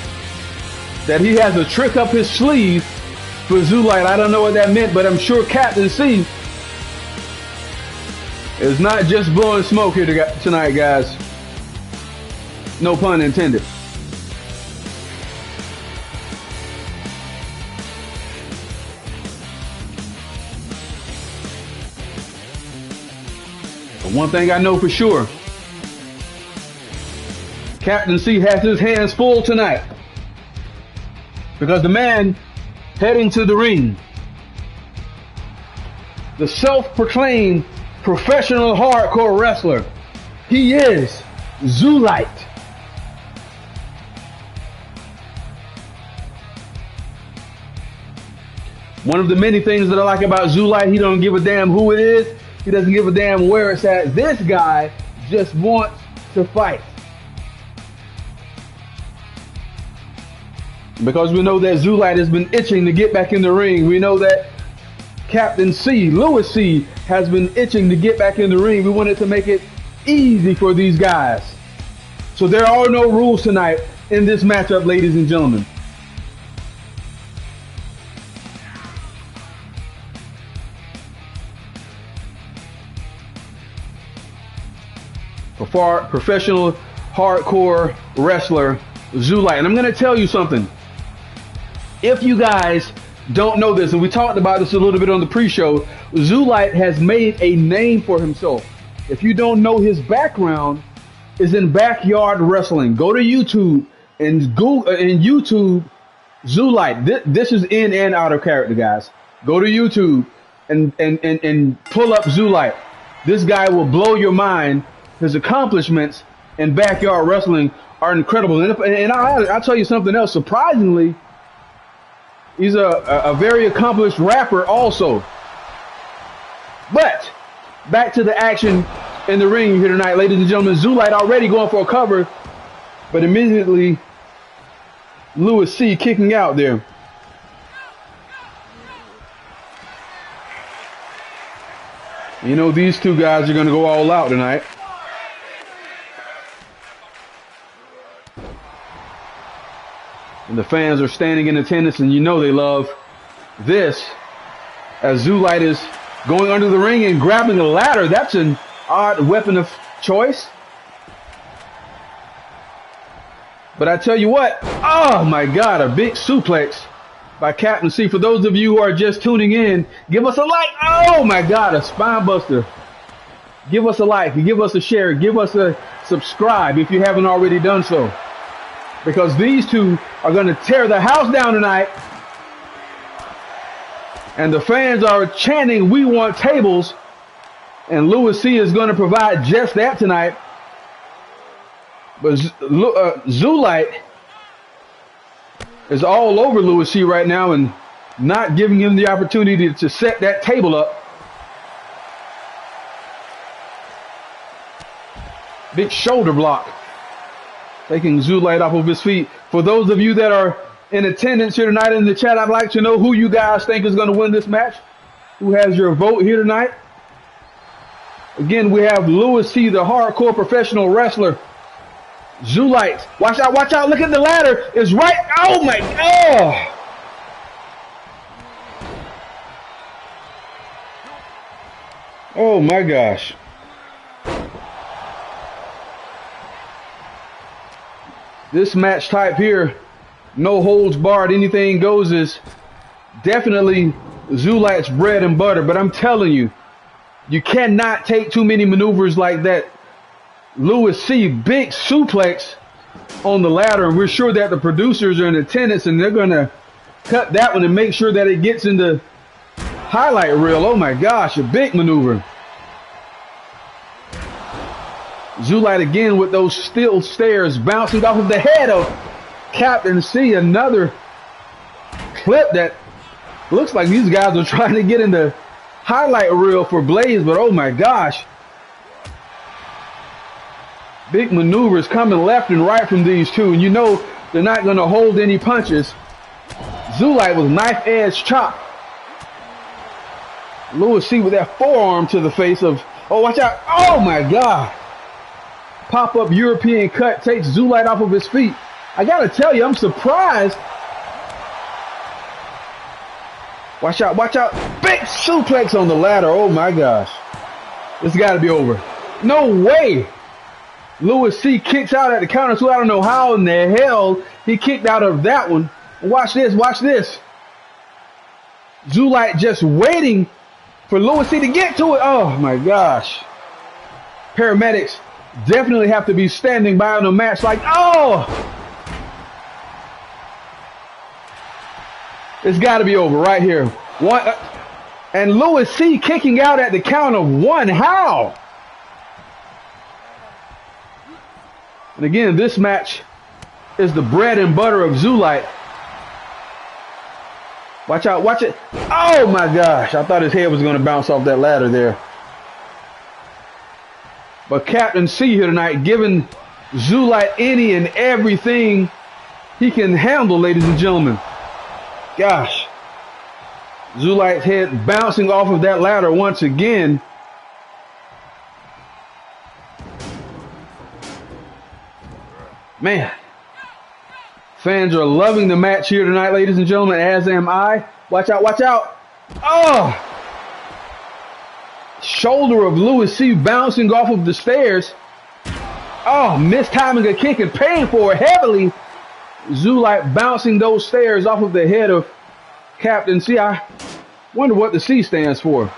that he has a trick up his sleeve for Zulite. I don't know what that meant, but I'm sure Captain C is not just blowing smoke here tonight, guys. No pun intended. But one thing I know for sure, Captain C has his hands full tonight, because the man heading to the ring, the self-proclaimed professional hardcore wrestler, he is Zulite. One of the many things that I like about Zulite, he don't give a damn who it is. He doesn't give a damn where it's at. This guy just wants to fight. Because we know that Zulite has been itching to get back in the ring. We know that Captain C, Louis C, has been itching to get back in the ring. We wanted to make it easy for these guys. So there are no rules tonight in this matchup, ladies and gentlemen. For professional hardcore wrestler Zulite. And I'm going to tell you something. If you guys don't know this, and we talked about this a little bit on the pre-show, Zulite has made a name for himself. If you don't know, his background is in backyard wrestling. Go to YouTube and Google and YouTube Zulite. This is in and out of character, guys. Go to YouTube and pull up Zulite. This guy will blow your mind. His accomplishments in backyard wrestling are incredible. And I'll tell you something else. Surprisingly, he's a very accomplished rapper also. But back to the action in the ring here tonight, ladies and gentlemen. Zulite already going for a cover, but immediately Louis C kicking out there. You know, these two guys are going to go all out tonight. And the fans are standing in attendance, and you know they love this. As Zulite is going under the ring and grabbing a ladder. That's an odd weapon of choice. But I tell you what, oh my God, a big suplex by Captain C. For those of you who are just tuning in, give us a like. Oh my God, a spine buster. Give us a like, give us a share, give us a subscribe if you haven't already done so. Because these two are going to tear the house down tonight. And the fans are chanting, "We want tables." And Louis C is going to provide just that tonight. But Zulite is all over Louis C right now and not giving him the opportunity to set that table up. Big shoulder block, taking Zulite off of his feet. For those of you that are in attendance here tonight in the chat, I'd like to know who you guys think is going to win this match. Who has your vote here tonight? Again, we have Louis C, the hardcore professional wrestler. Zulite, watch out, watch out. Look at the ladder. It's right. Oh my God. Oh my gosh. This match type here, no holds barred, anything goes, is definitely Zulite's bread and butter. But I'm telling you, you cannot take too many maneuvers like that. Louis C, big suplex on the ladder, and we're sure that the producers are in attendance and they're going to cut that one and make sure that it gets in the highlight reel. Oh my gosh, a big maneuver. Zulite again with those steel stairs bouncing off of the head of Captain C. Another clip that looks like these guys are trying to get in the highlight reel for Blaze, but oh my gosh. Big maneuvers coming left and right from these two, and you know they're not going to hold any punches. Zulite with knife edge chop. Louis C with that forearm to the face of, oh, watch out. Oh my God. Pop-up European cut takes Zulite off of his feet. I got to tell you, I'm surprised. Watch out, watch out. Big suplex on the ladder. Oh my gosh. This got to be over. No way. Louis C kicks out at the counter, so I don't know how in the hell he kicked out of that one. Watch this, watch this. Zulite just waiting for Louis C to get to it. Oh my gosh. Paramedics definitely have to be standing by on a match like, oh! It's got to be over right here. One, and Louis C kicking out at the count of one. How? And again, this match is the bread and butter of Zulite. Watch out, watch it. Oh my gosh, I thought his head was going to bounce off that ladder there. But Captain C here tonight giving Zulite any and everything he can handle, ladies and gentlemen. Gosh. Zulite's head bouncing off of that ladder once again. Man, fans are loving the match here tonight, ladies and gentlemen, as am I. Watch out, watch out. Oh! Shoulder of Louis C bouncing off of the stairs. Oh, mistiming a kick and paying for it heavily. Zulite bouncing those stairs off of the head of Captain C. I wonder what the C stands for.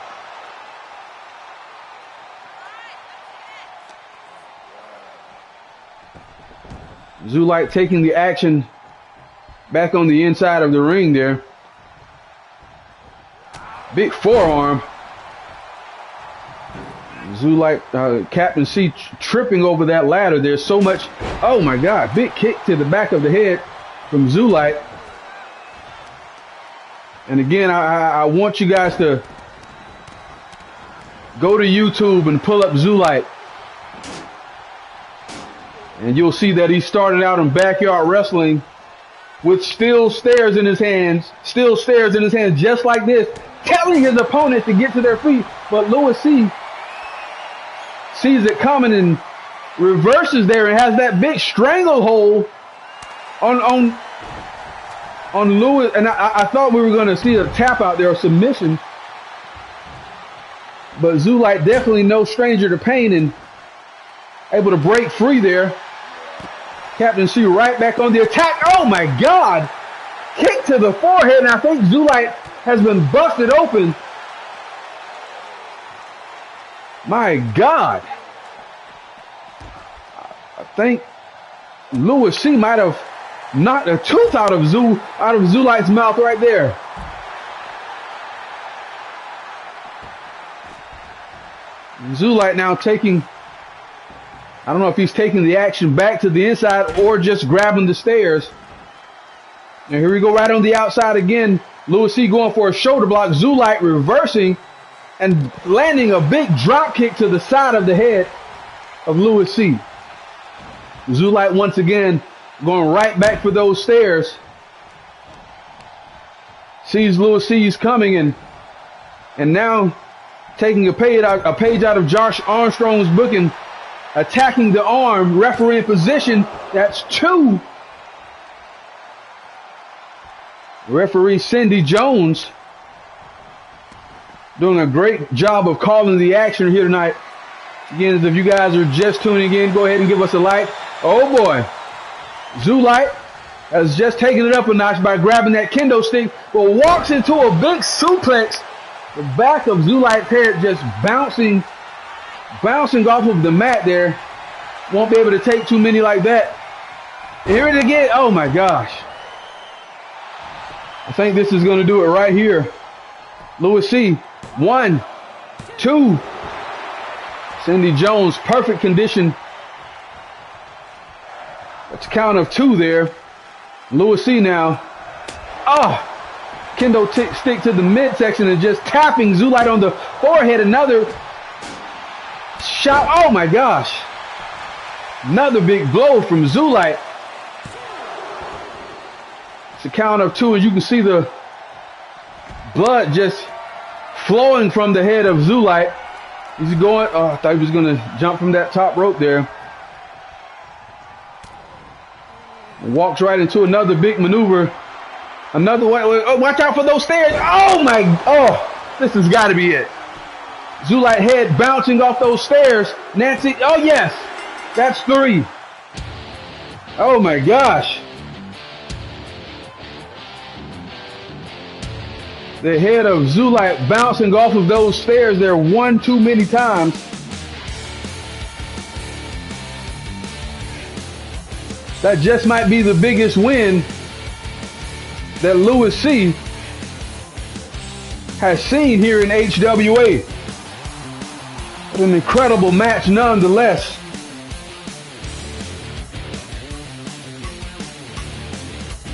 Zulite taking the action back on the inside of the ring there. Big forearm. Zulite, Captain C tripping over that ladder. There's so much. Oh my God. Big kick to the back of the head from Zulite. And again, I want you guys to go to YouTube and pull up Zulite. And you'll see that he started out in backyard wrestling with steel stairs in his hands, just like this, telling his opponent to get to their feet. But Louis C sees it coming and reverses there and has that big stranglehold on Louis. And I thought we were going to see a tap out there, a submission. But Zulite definitely no stranger to pain and able to break free there. Captain C right back on the attack. Oh my God! Kick to the forehead, and I think Zulite has been busted open. My God! I think Louis C might have knocked a tooth out of Zulite's mouth right there. Zulite now taking, I don't know if he's taking the action back to the inside or just grabbing the stairs. And here we go right on the outside again. Louis C going for a shoulder block. Zulite reversing and landing a big drop kick to the side of the head of Louis C. Zulite once again going right back for those stairs. Sees Louis C's coming and now taking a page out of Josh Armstrong's book and attacking the arm, referee in position. That's 2. Referee Cindy Jones doing a great job of calling the action here tonight. Again, if you guys are just tuning in, go ahead and give us a like. Oh boy, Zulite has just taken it up a notch by grabbing that kendo stick, but walks into a big suplex. The back of Zulite's head just bouncing off of the mat there. Won't be able to take too many like that. And here it again. Oh my gosh. I think this is going to do it right here. Louis C. 1, 2. Cindy Jones, perfect condition. That's a count of 2 there. Louis C. now. Oh. Kendo stick to the midsection and just tapping Zulite on the forehead. Another shot. Oh my gosh. Another big blow from Zulite. It's a count of 2, and you can see the blood just flowing from the head of Zulite. He's going. Oh, I thought he was going to jump from that top rope there. Walks right into another big maneuver. Another one. Oh, watch out for those stairs. Oh my. Oh, this has got to be it. Zulite head bouncing off those stairs. Nancy. Oh yes. That's 3. Oh my gosh. The head of Zulite bouncing off of those stairs there one too many times. That just might be the biggest win that Louis C has seen here in HWA. What an incredible match nonetheless.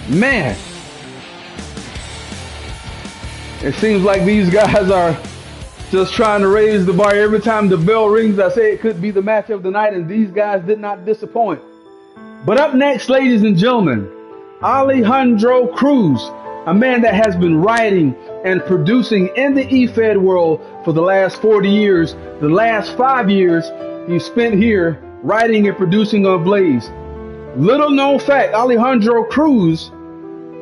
Man, it seems like these guys are just trying to raise the bar. Every time the bell rings, I say it could be the match of the night, and these guys did not disappoint. But up next, ladies and gentlemen, Alejandro Cruz, a man that has been writing and producing in the eFed world for the last 40 years. The last 5 years he spent here writing and producing on Blaze. Little known fact, Alejandro Cruz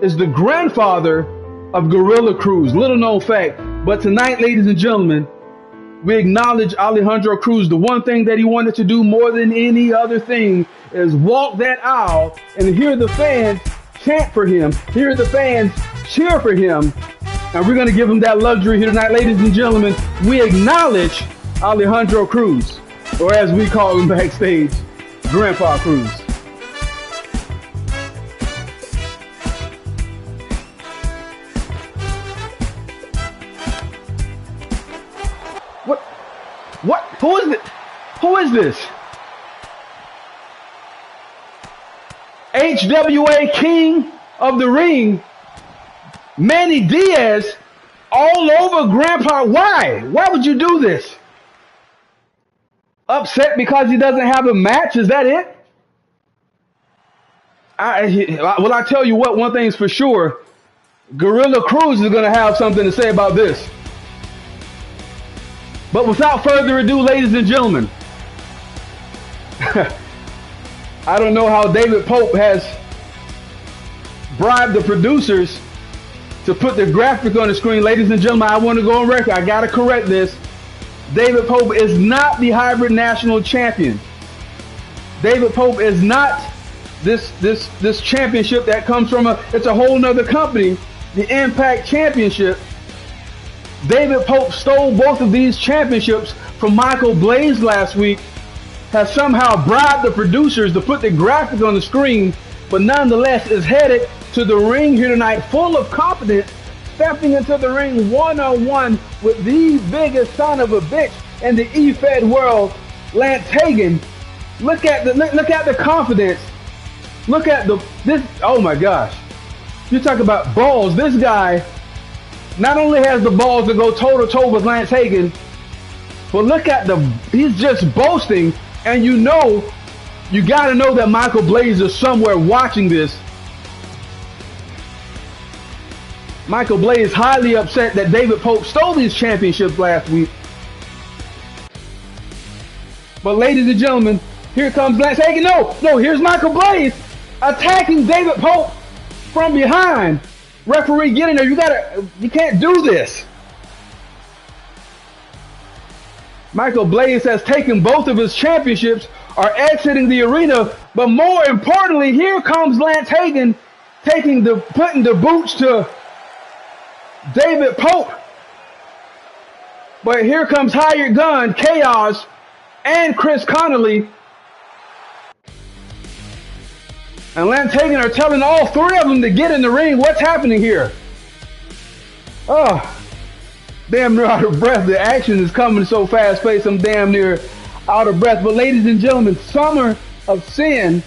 is the grandfather of Gorilla Cruz. Little known fact. But tonight, ladies and gentlemen, we acknowledge Alejandro Cruz. The one thing that he wanted to do more than any other thing is walk that aisle and hear the fans chant for him, hear the fans cheer for him. And we're going to give him that luxury here tonight. Ladies and gentlemen, we acknowledge Alejandro Cruz, or as we call him backstage, Grandpa Cruz. What? Who is it? Who is this? HWA King of the Ring, Manny Diaz, all over Grandpa. Why? Why would you do this? Upset because he doesn't have a match? Is that it? Well, I tell you what, one thing's for sure. Gorilla Cruz is going to have something to say about this. But without further ado, ladies and gentlemen, I don't know how David Pope has bribed the producers to put the graphic on the screen. Ladies and gentlemen, I want to go on record. I got to correct this. David Pope is not the hybrid national champion. David Pope is not this championship that comes from it's a whole nother company, the Impact Championship. David Pope stole both of these championships from Michael Blaze last week, has somehow bribed the producers to put the graphic on the screen, but nonetheless is headed to the ring here tonight full of confidence, stepping into the ring one-on-one with the biggest son of a bitch in the eFed world, Lance Hagen. Look at the confidence. Look at this. Oh my gosh. You talk about balls. This guy not only has the balls to go toe-to-toe with Lance Hagen, but look at he's just boasting, and you got to know that Michael Blaze is somewhere watching this. Michael Blaze highly upset that David Pope stole these championships last week. But ladies and gentlemen, here comes Lance Hagen. No, here's Michael Blaze attacking David Pope from behind. Referee, get in there. You can't do this. Michael Blaze has taken both of his championships, are exiting the arena, but more importantly, here comes Lance Hagen putting the boots to David Pope. But here comes Hired Gun, Chaos, and Chris Connolly. And Lance Hagen are telling all three of them to get in the ring. What's happening here? Oh, damn near out of breath. The action is coming so fast-paced, I'm damn near out of breath. But ladies and gentlemen, Summer of Sin,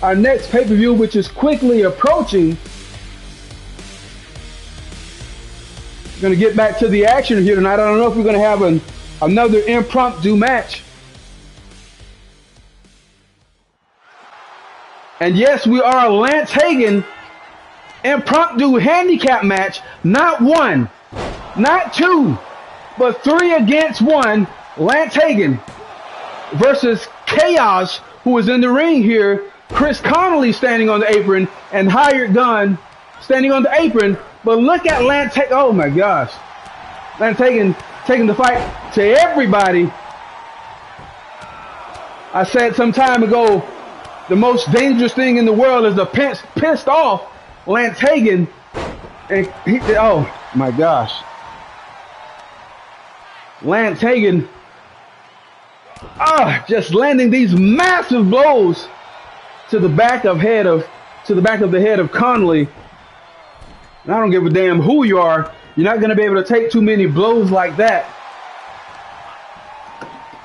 our next pay-per-view, which is quickly approaching. We're going to get back to the action here tonight. I don't know if we're going to have another impromptu match. And yes, we are a Lance Hagen impromptu handicap match. Not one, not two, but 3 against 1. Lance Hagen versus Chaos, who is in the ring here. Chris Connolly standing on the apron and Hired Gun standing on the apron. But look at Lance Hagen. Oh my gosh. Lance Hagen taking the fight to everybody. I said some time ago, the most dangerous thing in the world is the pissed off Lance Hagen. And oh my gosh. Lance Hagen just landing these massive blows to the back of the head of Connolly. And I don't give a damn who you are. You're not going to be able to take too many blows like that.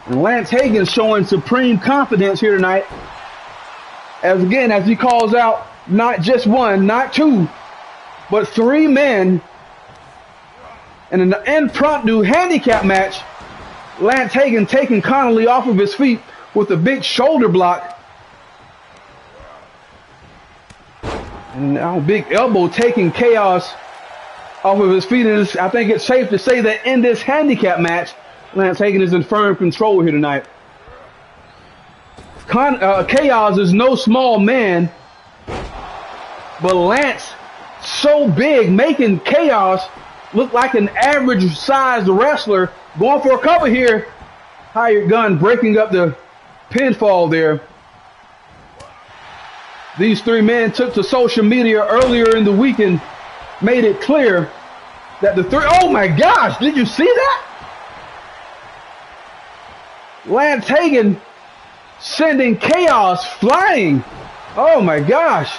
And Lance Hagen showing supreme confidence here tonight. As he calls out not just 1, not 2, but 3 men in an impromptu handicap match. Lance Hagen taking Connolly off of his feet with a big shoulder block. And now big elbow taking Chaos off of his feet. And I think it's safe to say that in this handicap match, Lance Hagen is in firm control here tonight. Chaos is no small man, but Lance so big, making Chaos look like an average sized wrestler. Going for a cover here. Hired Gun breaking up the pinfall there. These 3 men took to social media earlier in the week and made it clear that oh my gosh, did you see that? Lance Hagen sending Chaos flying. Oh my gosh.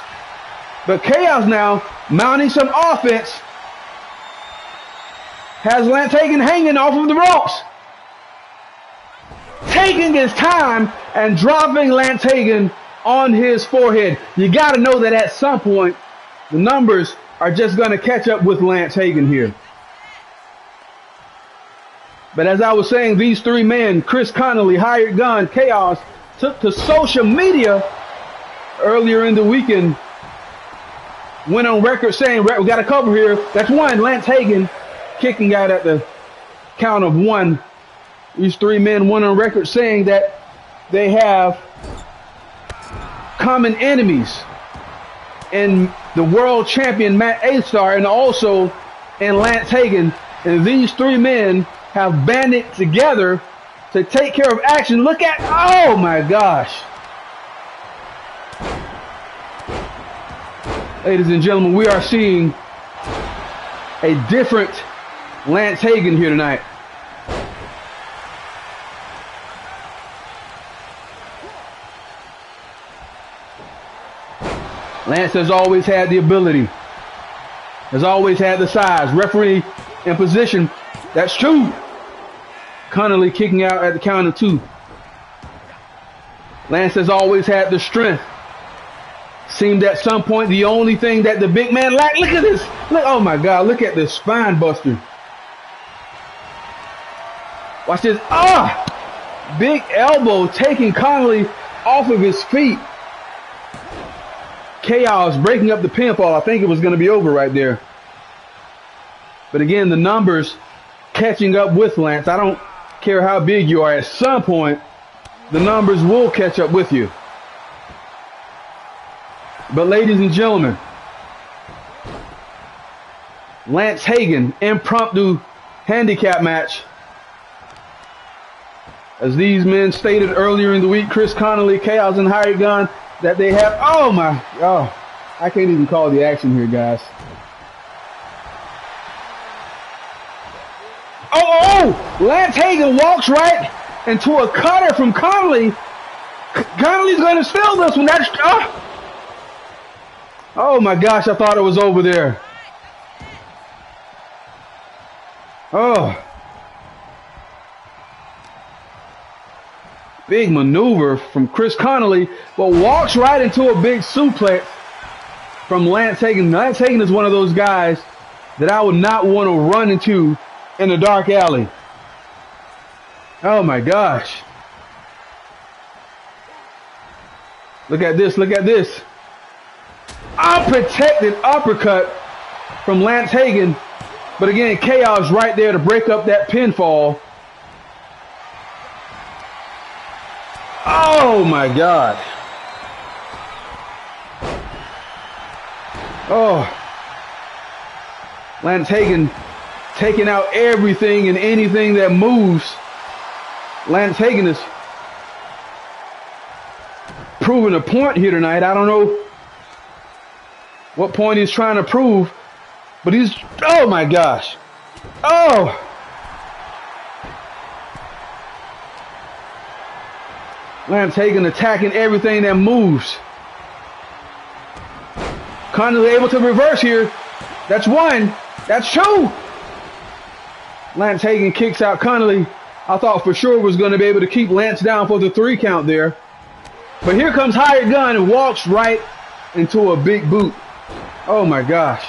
But Chaos now mounting some offense. Has Lance Hagen hanging off of the ropes. taking his time and dropping Lance Hagen on his forehead. You got to know that at some point, the numbers are just going to catch up with Lance Hagen here. But as I was saying, these three men, Chris Connolly, Hired Gun, Chaos, took to social media earlier in the weekend, went on record saying, we got a cover here. That's one, Lance Hagen kicking out at the count of one. These three men went on record saying that they have common enemies in the world champion Matt A-Star and also in Lance Hagen. And these three men have banded together to take care of action. Look at, oh my gosh. Ladies and gentlemen, we are seeing a different Lance Hagen here tonight. Lance has always had the ability, has always had the size. Referee in position. That's two. Connolly kicking out at the count of two. Lance has always had the strength. Seemed at some point the only thing that the big man lacked. Look at this. Look, oh my God, look at this spine buster. Watch this. Ah! Big elbow taking Connolly off of his feet. Chaos breaking up the pinfall. I think it was going to be over right there. But again, the numbers catching up with Lance. I don't care how big you are. At some point, the numbers will catch up with you. But ladies and gentlemen, Lance Hagen, impromptu handicap match. As these men stated earlier in the week, Chris Connolly, Chaos, and Hired Gun, that they have, oh, I can't even call the action here, guys. Oh, Lance Hagen walks right into a cutter from Connolly. Connolly's going to steal this one. That's, oh my gosh, I thought it was over there. Oh. Big maneuver from Chris Connolly, but walks right into a big suplex from Lance Hagen. Lance Hagen is one of those guys that I would not want to run into in a dark alley. Oh my gosh. Look at this, look at this. Unprotected uppercut from Lance Hagen. But again, Chaos right there to break up that pinfall. Oh my God. Oh. Lance Hagen taking out everything and anything that moves. Lance Hagen is proving a point here tonight. I don't know what point he's trying to prove, but he's, oh my gosh. Oh. Lance Hagen attacking everything that moves. Connolly able to reverse here. That's one. That's two. Lance Hagen kicks out Connolly. I thought for sure was going to be able to keep Lance down for the 3 count there. But here comes Hired Gun and walks right into a big boot. Oh my gosh.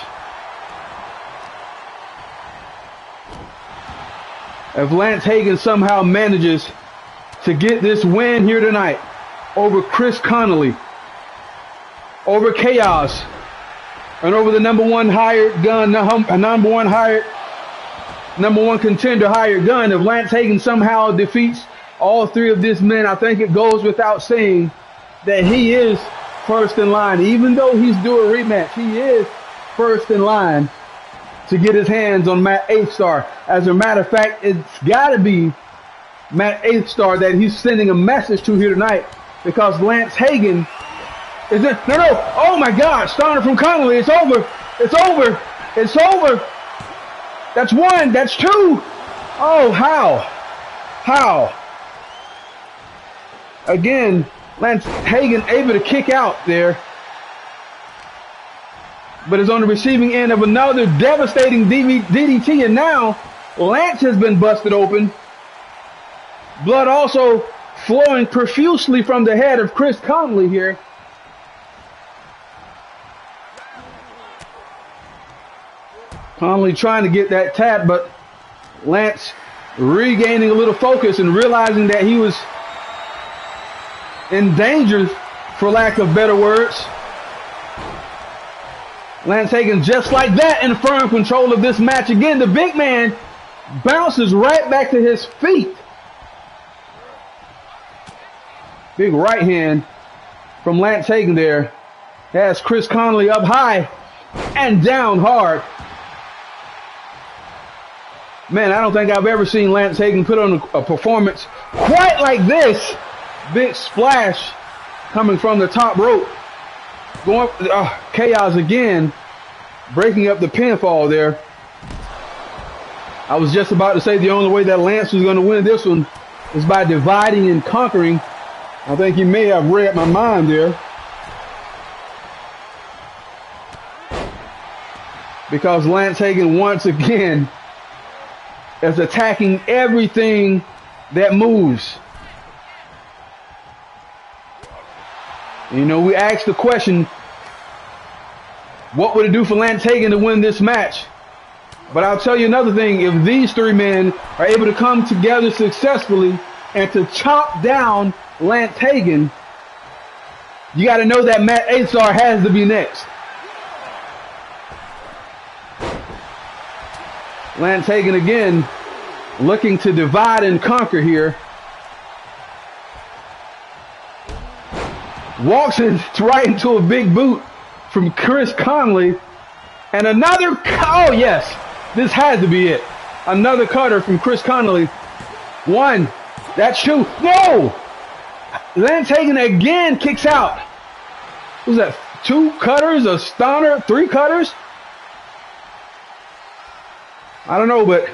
If Lance Hagen somehow manages to get this win here tonight over Chris Connolly, over Chaos, and over the number one Hired Gun, number one contender Hired Gun, if Lance Hagen somehow defeats all 3 of these men, I think it goes without saying that he is first in line. Even though he's due a rematch, he is first in line to get his hands on Matt A-Star. As a matter of fact, it's got to be Matt A-Star that he's sending a message to here tonight, because Lance Hagen is in, no, oh my God, Stunner from Connolly, it's over, it's over, it's over. That's one, that's two. Oh, how? Again, Lance Hagen able to kick out there, but is on the receiving end of another devastating DDT, and now Lance has been busted open. Blood also flowing profusely from the head of Chris Conley here. Conley trying to get that tap, but Lance regaining a little focus and realizing that he was in danger, for lack of better words. Lance Hagen just like that in firm control of this match. Again, the big man bounces right back to his feet. Big right hand from Lance Hagen there. Has Chris Conley up high and down hard. Man, I don't think I've ever seen Lance Hagen put on a performance quite like this. Big splash coming from the top rope. Going Chaos again, breaking up the pinfall there. I was just about to say the only way that Lance was going to win this one is by dividing and conquering. I think he may have read my mind there. Because Lance Hagen once again is attacking everything that moves. You know, we asked the question, what would it do for Lance Hagen to win this match? But I'll tell you another thing, if these three men are able to come together successfully and to chop down Lance Hagen, you got to know that Matt Azar has to be next. Lance Hagen again looking to divide and conquer here. Walks right into a big boot from Chris Conley. And another, oh yes, this has to be it. Another cutter from Chris Conley. One, that's two, no! Lance Hagen again kicks out. Who's that, two cutters, a stunner, three cutters? I don't know, but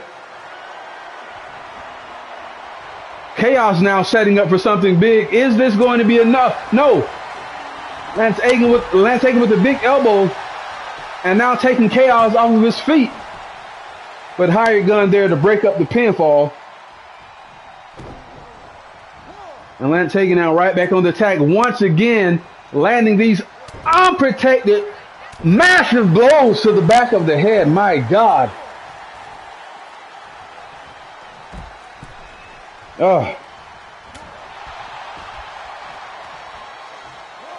Chaos now setting up for something big. Is this going to be enough? No. Lance Hagen with a big elbow, and now taking Chaos off of his feet. But Hired Gun there to break up the pinfall. And Lance Hagen now right back on the attack once again, landing these unprotected, massive blows to the back of the head. My God. Oh.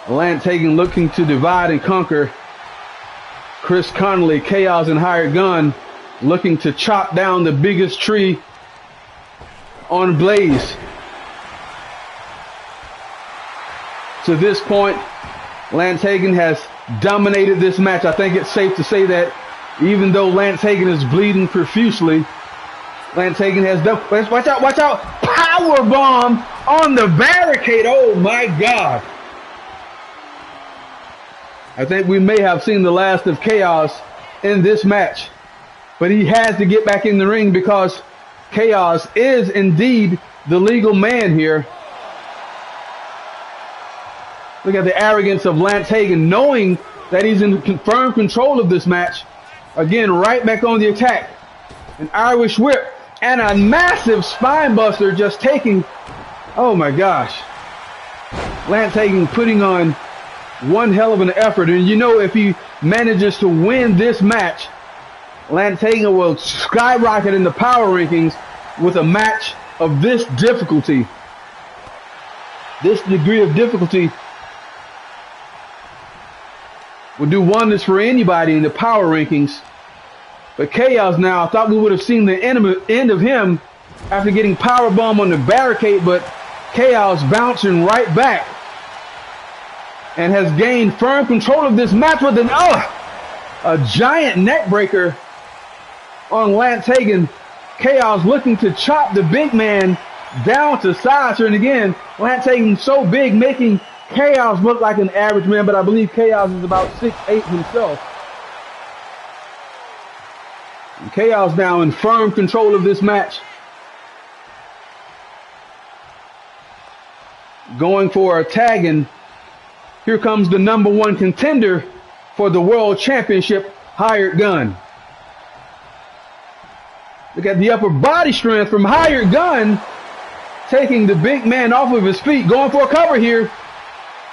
Lance Hagen looking to divide and conquer. Chris Conley, Chaos, and Hired Gun looking to chop down the biggest tree on Blaze. To this point, Lance Hagen has dominated this match. I think it's safe to say that even though Lance Hagen is bleeding profusely, Lance Hagen has done. Watch out, watch out. Power bomb on the barricade. Oh my God. I think we may have seen the last of Chaos in this match. But he has to get back in the ring because Chaos is indeed the legal man here. Look at the arrogance of Lance Hagen, knowing that he's in firm control of this match. Again, right back on the attack. An Irish whip. And a massive spine buster just taking, oh my gosh. Lance Hagen putting on one hell of an effort. And you know, if he manages to win this match, Lance Hagen will skyrocket in the power rankings with a match of this difficulty. This degree of difficulty will do wonders for anybody in the power rankings. But Chaos now, I thought we would have seen the end of him after getting powerbomb on the barricade, but Chaos bouncing right back and has gained firm control of this match with a giant neck breaker on Lance Hagen. Chaos looking to chop the big man down to size. And again, Lance Hagen so big, making Chaos look like an average man, but I believe Chaos is about 6'8" himself. Chaos now in firm control of this match. Going for a tag, and here comes the #1 contender for the World Championship, Hired Gun. Look at the upper body strength from Hired Gun, taking the big man off of his feet, going for a cover here.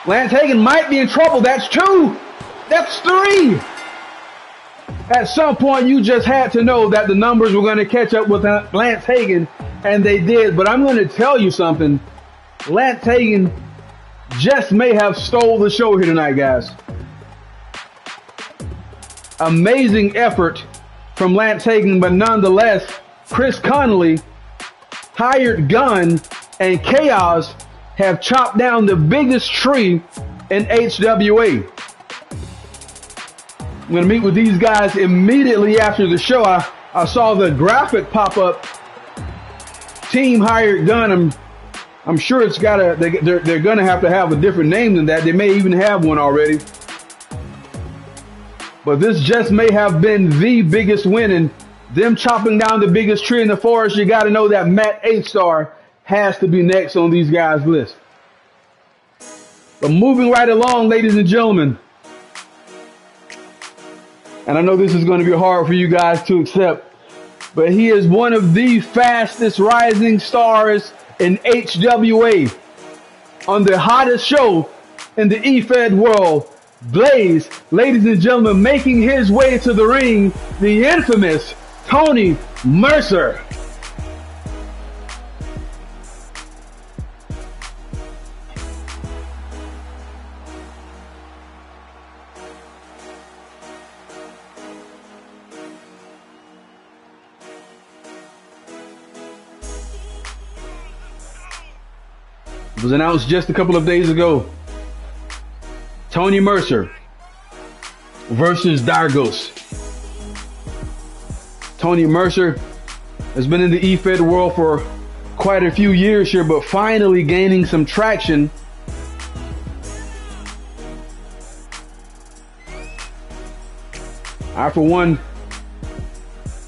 Lance Hagen might be in trouble. That's 2. That's 3. At some point, you just had to know that the numbers were going to catch up with Lance Hagen, and they did. But I'm going to tell you something. Lance Hagen just may have stole the show here tonight, guys. Amazing effort from Lance Hagen, but nonetheless, Chris Connolly, Hired Gun, and Chaos have chopped down the biggest tree in HWA. I'm going to meet with these guys immediately after the show. I saw the graphic pop up. Team Hired Gun. I'm sure it's got they're going to have a different name than that. They may even have one already. But this just may have been the biggest win, and them chopping down the biggest tree in the forest. You got to know that Matt A-Star has to be next on these guys' list. But moving right along, ladies and gentlemen, and I know this is going to be hard for you guys to accept, but he is one of the fastest rising stars in HWA on the hottest show in the eFed world. Blaze, ladies and gentlemen, making his way to the ring, the infamous Tony Mercer. It was announced just a couple of days ago. Tony Mercer versus Dargos. Tony Mercer has been in the eFed world for quite a few years here, but finally gaining some traction. I, for one,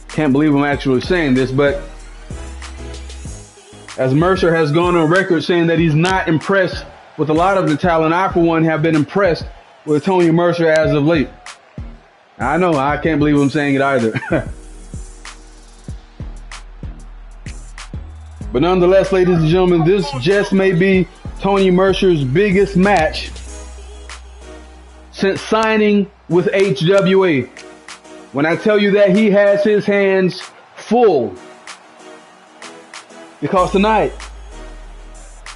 can't believe I'm actually saying this, but as Mercer has gone on record saying that he's not impressed with a lot of the talent, I, for one, have been impressed with Tony Mercer as of late. I know, I can't believe I'm saying it either. But nonetheless, ladies and gentlemen, this just may be Tony Mercer's biggest match since signing with HWA. When I tell you that he has his hands full, because tonight,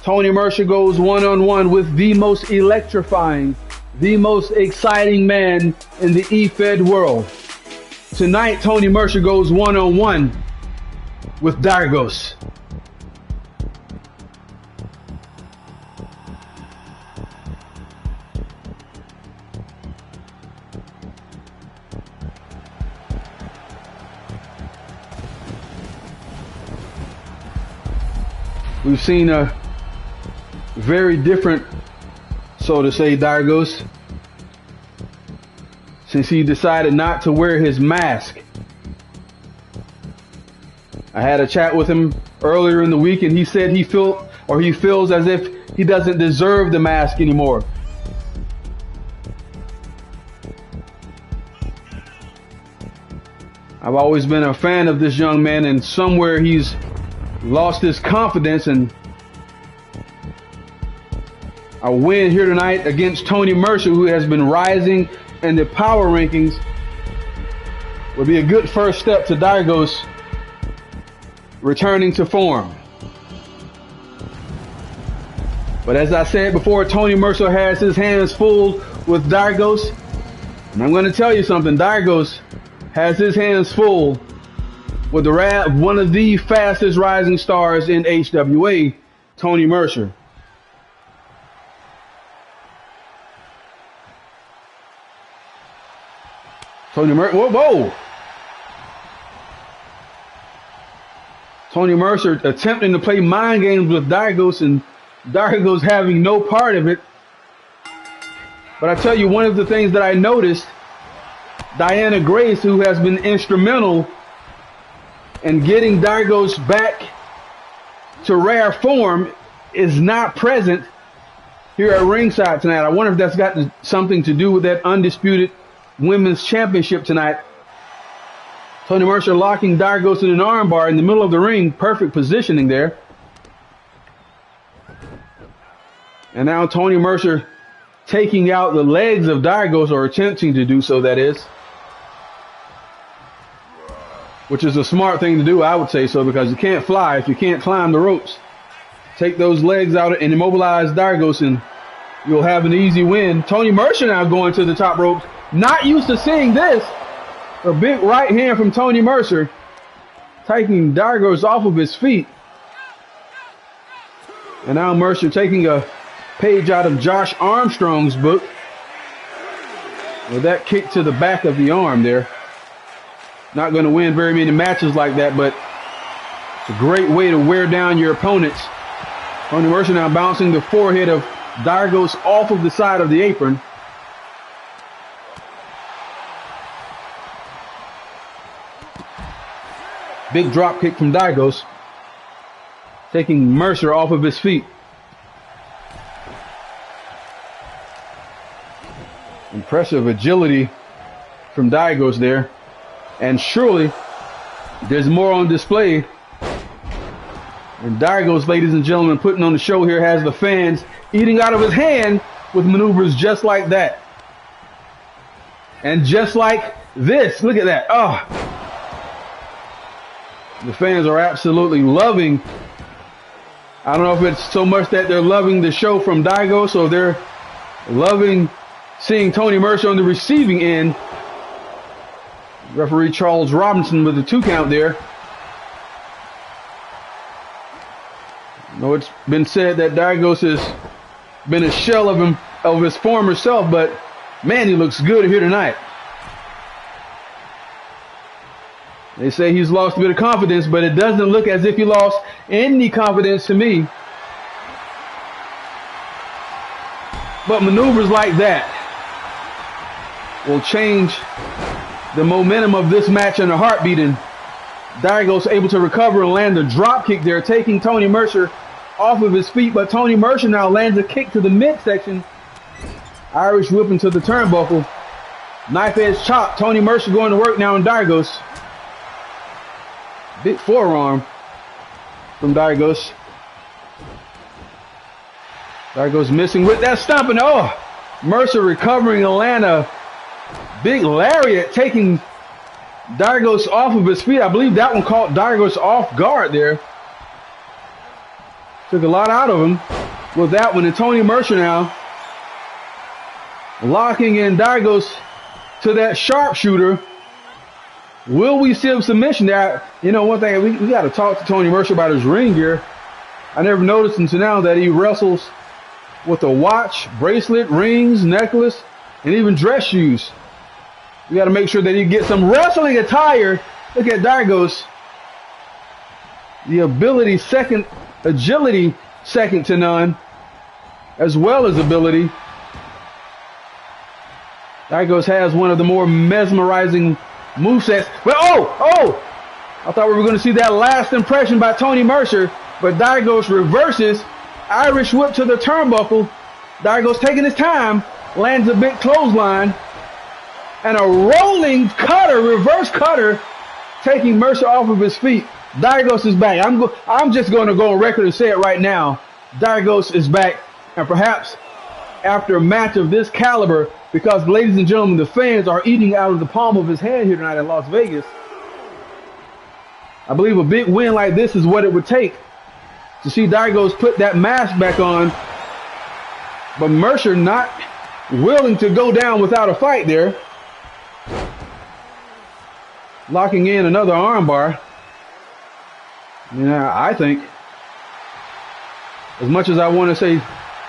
Tony Mercer goes one-on-one with the most electrifying, the most exciting man in the eFed world. Tonight, Tony Mercer goes one-on-one with Dargos. We've seen a very different, so to say, Dargos since he decided not to wear his mask. I had a chat with him earlier in the week, and he said he feels as if he doesn't deserve the mask anymore. I've always been a fan of this young man, and somewhere he's lost his confidence, and a win here tonight against Tony Mercer, who has been rising in the power rankings, would be a good first step to Dargos returning to form. But as I said before, Tony Mercer has his hands full with Dargos, and I'm going to tell you something. Dargos has his hands full with one of the fastest rising stars in HWA, Tony Mercer. Tony Mercer, whoa! Tony Mercer attempting to play mind games with Dargos, and Dargos having no part of it. But I tell you, one of the things that I noticed, Diana Grace, who has been instrumental and getting Dargos back to rare form, is not present here at ringside tonight. I wonder if that's got something to do with that undisputed women's championship tonight. Tony Mercer locking Dargos in an armbar in the middle of the ring. Perfect positioning there. And now Tony Mercer taking out the legs of Darius, or attempting to do so, that is. Which is a smart thing to do, I would say so, because you can't fly if you can't climb the ropes. Take those legs out and immobilize Darius, and you'll have an easy win. Tony Mercer now going to the top ropes. Not used to seeing this. A big right hand from Tony Mercer, taking Darius off of his feet. And now Mercer taking a page out of Josh Armstrong's book with that kick to the back of the arm there. Not going to win very many matches like that, but it's a great way to wear down your opponents. Tony Mercer now bouncing the forehead of Darius off of the side of the apron. Big drop kick from Darius, taking Mercer off of his feet. Impressive agility from Darius there. And surely there's more on display. And Darius, ladies and gentlemen, putting on the show here, has the fans eating out of his hand with maneuvers just like that. And just like this. Look at that. Oh. The fans are absolutely loving. I don't know if it's so much that they're loving the show from Darius, or they're loving seeing Tony Mercer on the receiving end. Referee Charles Robinson with the 2 count there. I know it's been said that Darius has been a shell of his former self, but man, he looks good here tonight. They say he's lost a bit of confidence, but it doesn't look as if he lost any confidence to me. But maneuvers like that will change the momentum of this match in a heartbeat, and Darius able to recover and land a drop kick there, taking Tony Mercer off of his feet. But Tony Mercer now lands a kick to the midsection. Irish whip into the turnbuckle. Knife edge chop. Tony Mercer going to work now on Darius. Big forearm from Darius. Darius missing with that stomping. Oh, Mercer recovering and land a big lariat, taking Darius off of his feet. I believe that one caught Darius off guard there. Took a lot out of him with that one. And Tony Mercer now locking in Darius to that sharpshooter. Will we see a submission there? You know, one thing, we got to talk to Tony Mercer about his ring gear. I never noticed until now that he wrestles with a watch, bracelet, rings, necklace, and even dress shoes. We got to make sure that he gets some wrestling attire. Look at Darius. The ability second, agility second to none, as well as ability. Darius has one of the more mesmerizing movesets. But I thought we were going to see that last impression by Tony Mercer, but Darius reverses. Irish whip to the turnbuckle. Darius taking his time, lands a big clothesline, and a rolling cutter, reverse cutter, taking Mercer off of his feet. Darius is back. I'm just going to go on record and say it right now. Darius is back, and perhaps after a match of this caliber, because, ladies and gentlemen, the fans are eating out of the palm of his hand here tonight in Las Vegas. I believe a big win like this is what it would take to see Darius put that mask back on, but Mercer not willing to go down without a fight there. Locking in another armbar. Yeah, I think, as much as I want to say,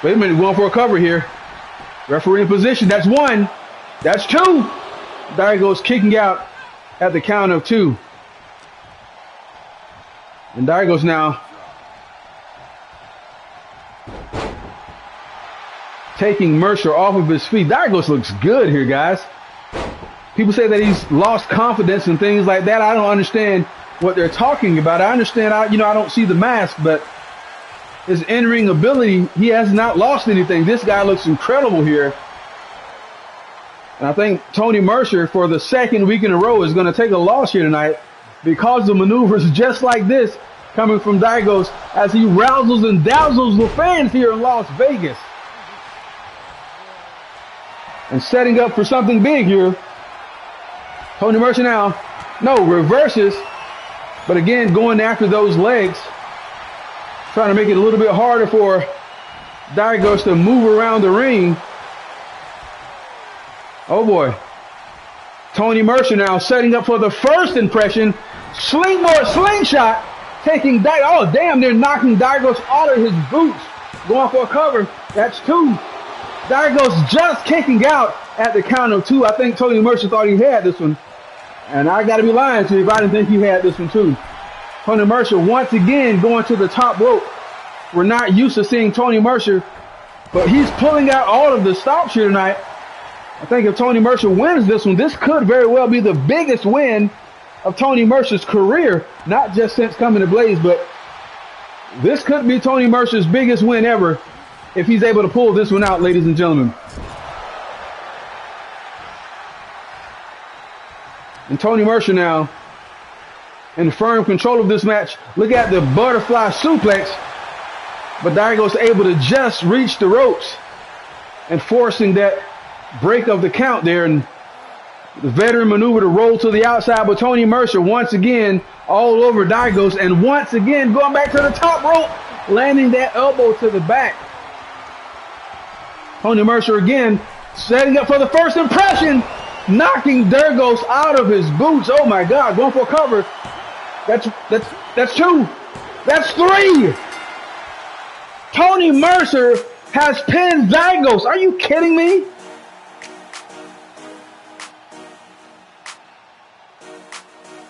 wait a minute, going for a cover here. Referee in position. That's one. That's two. Darius kicking out at the count of 2. And Darius now taking Mercer off of his feet. Darius looks good here, guys. People say that he's lost confidence and things like that. I don't understand what they're talking about. I understand, I don't see the mask, but his in-ring ability, he has not lost anything. This guy looks incredible here. And I think Tony Mercer, for the second week in a row, is going to take a loss here tonight because of maneuvers just like this coming from Darius as he rousels and dazzles the fans here in Las Vegas. and setting up for something big here. Tony Mercer now, no, reverses, but again, going after those legs, trying to make it a little bit harder for Darius to move around the ring. Oh boy. Tony Mercer now setting up for the first impression. Slingshot, taking oh damn, they're knocking Darius out of his boots. Going for a cover. That's 2. Darius just kicking out at the count of 2. I think Tony Mercer thought he had this one. And I gotta be lying to you if I didn't think he had this one too. Tony Mercer once again going to the top rope. We're not used to seeing Tony Mercer, but he's pulling out all of the stops here tonight. I think if Tony Mercer wins this one, this could very well be the biggest win of Tony Mercer's career, not just since coming to Blaze, but this could be Tony Mercer's biggest win ever if he's able to pull this one out, ladies and gentlemen. And Tony Mercer now in firm control of this match. Look at the butterfly suplex, but Darius able to just reach the ropes and forcing that break of the count there, and the veteran maneuver to roll to the outside, but Tony Mercer once again all over Darius, and once again going back to the top rope, landing that elbow to the back. Tony Mercer again setting up for the first impression, knocking Darius out of his boots. Oh my God, going for a cover. That's 2. That's 3. Tony Mercer has pinned Darius. Are you kidding me?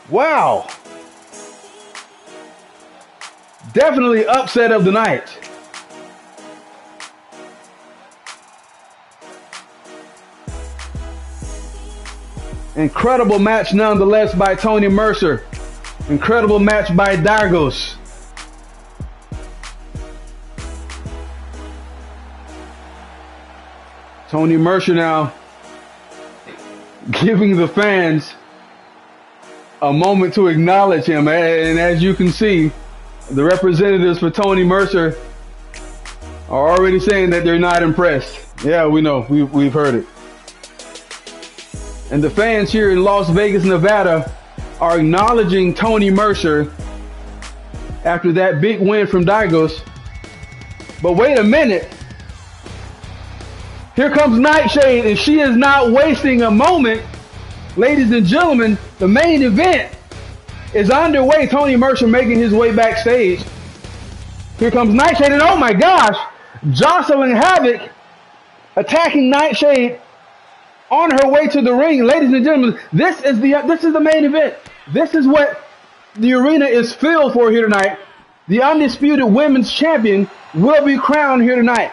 Wow. Definitely upset of the night. Incredible match nonetheless by Tony Mercer. Incredible match by Darius. Tony Mercer now giving the fans a moment to acknowledge him, and as you can see, the representatives for Tony Mercer are already saying that they're not impressed. Yeah, we know, we've heard it. And the fans here in Las Vegas, Nevada are acknowledging Tony Mercer after that big win from Darius. But wait a minute. Here comes Nightshade, and she is not wasting a moment. Ladies and gentlemen, the main event is underway. Tony Mercer making his way backstage. Here comes Nightshade, and oh my gosh, Jocelyn Havoc attacking Nightshade on her way to the ring. Ladies and gentlemen, this is the main event. This is what the arena is filled for here tonight. The undisputed women's champion will be crowned here tonight.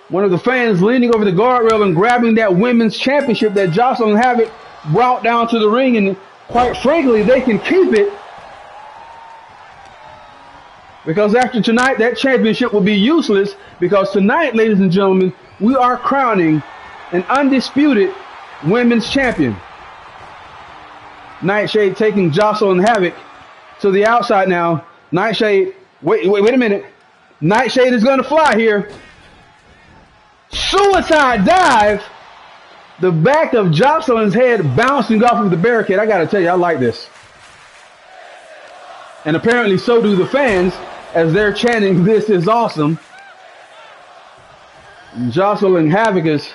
One of the fans leaning over the guardrail and grabbing that women's championship that Jocelyn Havoc brought down to the ring, and quite frankly, they can keep it, because after tonight, that championship will be useless, because tonight, ladies and gentlemen, we are crowning an undisputed women's champion. Nightshade taking Jocelyn Havoc to the outside now. Nightshade, wait a minute. Nightshade is going to fly here. Suicide dive. The back of Jocelyn's head bouncing off of the barricade. I got to tell you, I like this. And apparently so do the fans as they're chanting, "This is awesome." Jocelyn Havoc has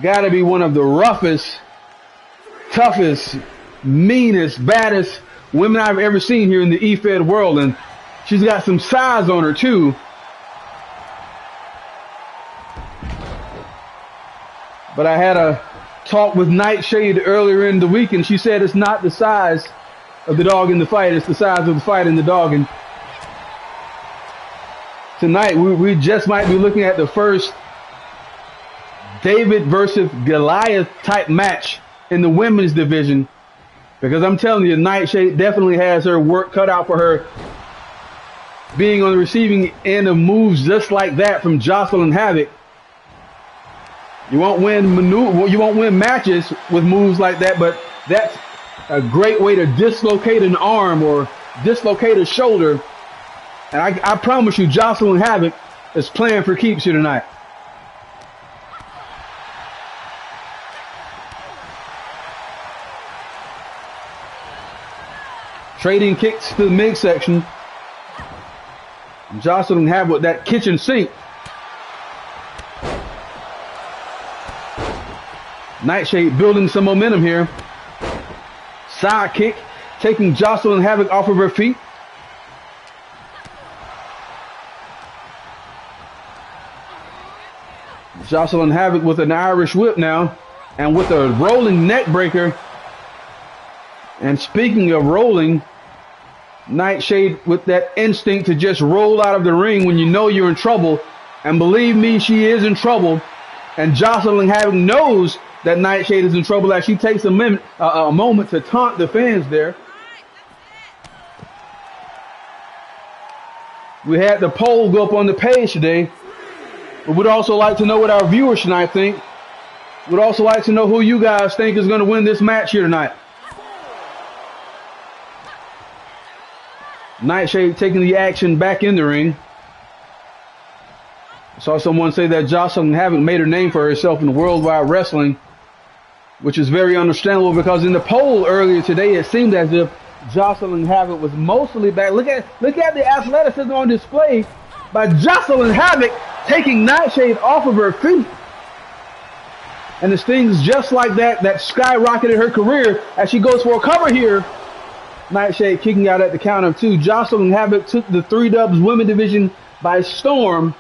got to be one of the roughest, toughest, meanest, baddest women I've ever seen here in the eFed world. And she's got some size on her too. But I had a talk with Nightshade earlier in the week, and she said it's not the size of the dog in the fight, it's the size of the fight in the dog. And tonight we just might be looking at the first David versus Goliath type match in the women's division, because I'm telling you, Nightshade definitely has her work cut out for her, being on the receiving end of moves just like that from Jocelyn Havoc. You won't win matches with moves like that, but that's a great way to dislocate an arm or dislocate a shoulder. And I promise you, Jocelyn Havoc is playing for keeps here tonight. Trading kicks to the midsection. Jocelyn Havoc with that kitchen sink. Nightshade building some momentum here. Side kick, taking Jocelyn Havoc off of her feet. Jocelyn Havoc with an Irish whip now, and with a rolling neck breaker. And speaking of rolling, Nightshade with that instinct to just roll out of the ring when you know you're in trouble. And believe me, she is in trouble. And Jocelyn Havoc knows that Nightshade is in trouble as she takes a moment to taunt the fans there. We had the poll go up on the page today. But we'd also like to know what our viewers tonight think. We'd also like to know who you guys think is going to win this match here tonight. Nightshade taking the action back in the ring. I saw someone say that Jocelyn Havoc made her name for herself in worldwide wrestling, which is very understandable because in the poll earlier today, it seemed as if Jocelyn Havoc was mostly back. Look at the athleticism on display by Jocelyn Havoc taking Nightshade off of her feet. And it's things just like that skyrocketed her career as she goes for a cover here. Nightshade kicking out at the count of 2. Jocelyn Havoc took the 3Dubs women division by storm,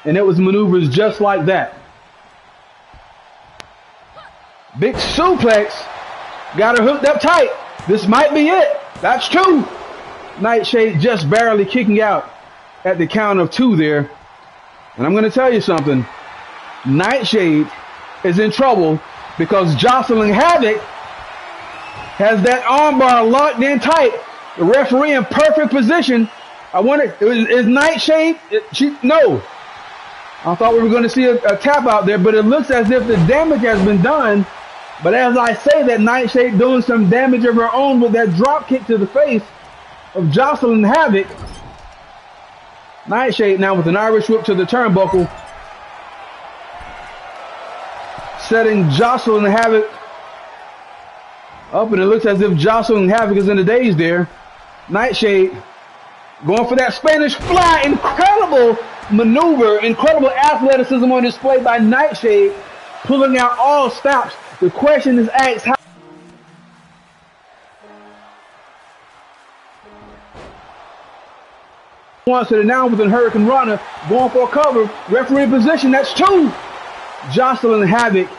and it was maneuvers just like that. Big suplex. Got her hooked up tight. This might be it. That's 2. Nightshade just barely kicking out at the count of 2 there. And I'm going to tell you something. Nightshade is in trouble because Jocelyn Havoc has that armbar locked in tight. The referee in perfect position. I wonder, is Nightshade? No. I thought we were going to see a tap out there, but it looks as if the damage has been done. But as I say that, Nightshade doing some damage of her own with that drop kick to the face of Jocelyn Havoc. Nightshade now with an Irish whip to the turnbuckle. Setting Jocelyn Havoc up, and it looks as if Jocelyn Havoc is in the daze there. Nightshade going for that Spanish fly. Incredible maneuver, incredible athleticism on display by Nightshade, pulling out all stops. The question is asked, how wants it now with a Hurricane Rana going for a cover. Referee position, that's 2. Jocelyn Havoc.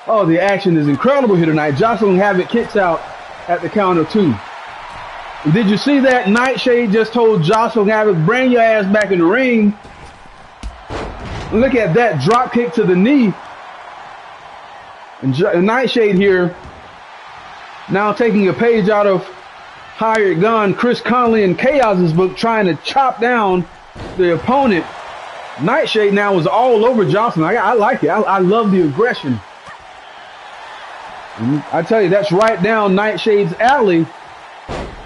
Oh, the action is incredible here tonight. Jocelyn Havoc kicks out at the count of 2. And did you see that? Nightshade just told Jocelyn Havoc, bring your ass back in the ring. Look at that drop kick to the knee. And Nightshade here now taking a page out of Hired Gun, Chris Conley and Chaos's book, trying to chop down the opponent. Nightshade now is all over Jocelyn. I like it. I love the aggression. And I tell you, that's right down Nightshade's alley.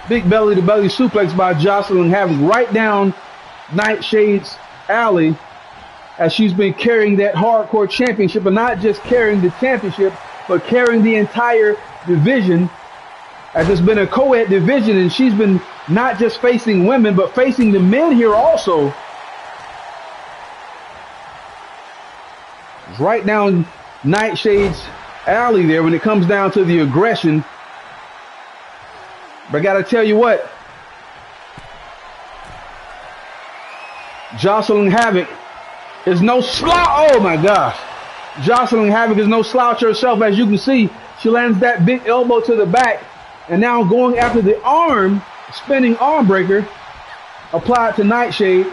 Big belly to belly suplex by Jocelyn Havoc right down Nightshade's alley as she's been carrying that hardcore championship, but not just carrying the championship, but carrying the entire division, as it's been a co-ed division, and she's been not just facing women, but facing the men here also. It's right down Nightshade's alley there when it comes down to the aggression. But I gotta tell you what, Jocelyn Havoc is no slouch. Oh my gosh, Jocelyn Havoc is no slouch herself. As you can see, she lands that big elbow to the back, and now going after the arm, spinning arm breaker applied to Nightshade.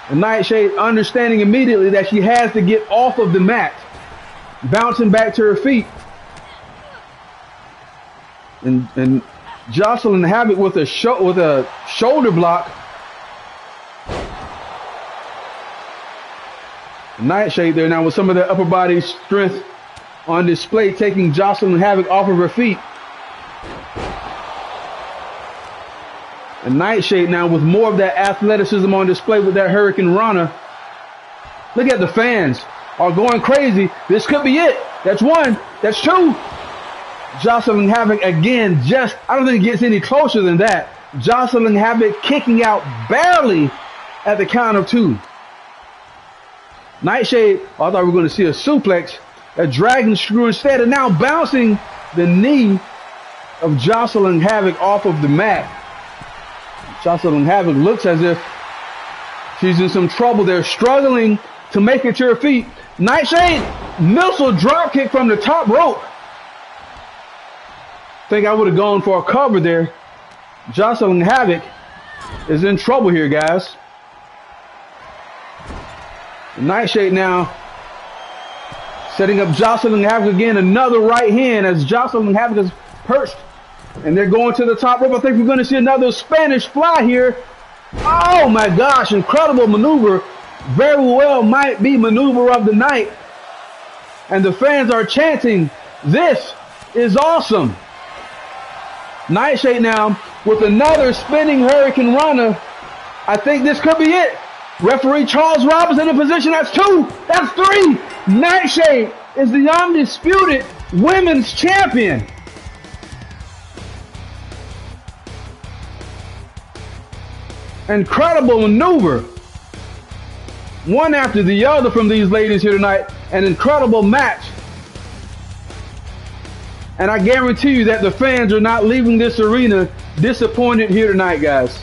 And Nightshade understanding immediately that she has to get off of the mat, bouncing back to her feet. And Jocelyn Havoc with a shoulder block. Nightshade there now with some of the upper body strength on display, taking Jocelyn Havoc off of her feet. And Nightshade now with more of that athleticism on display with that Hurricane Rana. Look at the fans are going crazy. This could be it. That's 1. That's 2. Jocelyn Havoc again, I don't think it gets any closer than that. Jocelyn Havoc kicking out barely at the count of 2. Nightshade, I thought we were going to see a suplex, a dragon screw instead, and now bouncing the knee of Jocelyn Havoc off of the mat. Jocelyn Havoc looks as if she's in some trouble. They're struggling to make it to her feet. Nightshade, missile drop kick from the top rope. Think I would have gone for a cover there. Jocelyn Havoc is in trouble here, guys. Nightshade now setting up Jocelyn Havoc again. Another right hand as Jocelyn Havoc is perched. And they're going to the top rope. I think we're going to see another Spanish fly here. Oh my gosh, incredible maneuver. Very well might be maneuver of the night. And the fans are chanting, "This is awesome." Nightshade now with another spinning Hurricane Runner. I think this could be it. Referee Charles Robinson in position. That's 2. That's 3. Nightshade is the undisputed women's champion. Incredible maneuver. One after the other from these ladies here tonight. An incredible match. And I guarantee you that the fans are not leaving this arena disappointed here tonight, guys.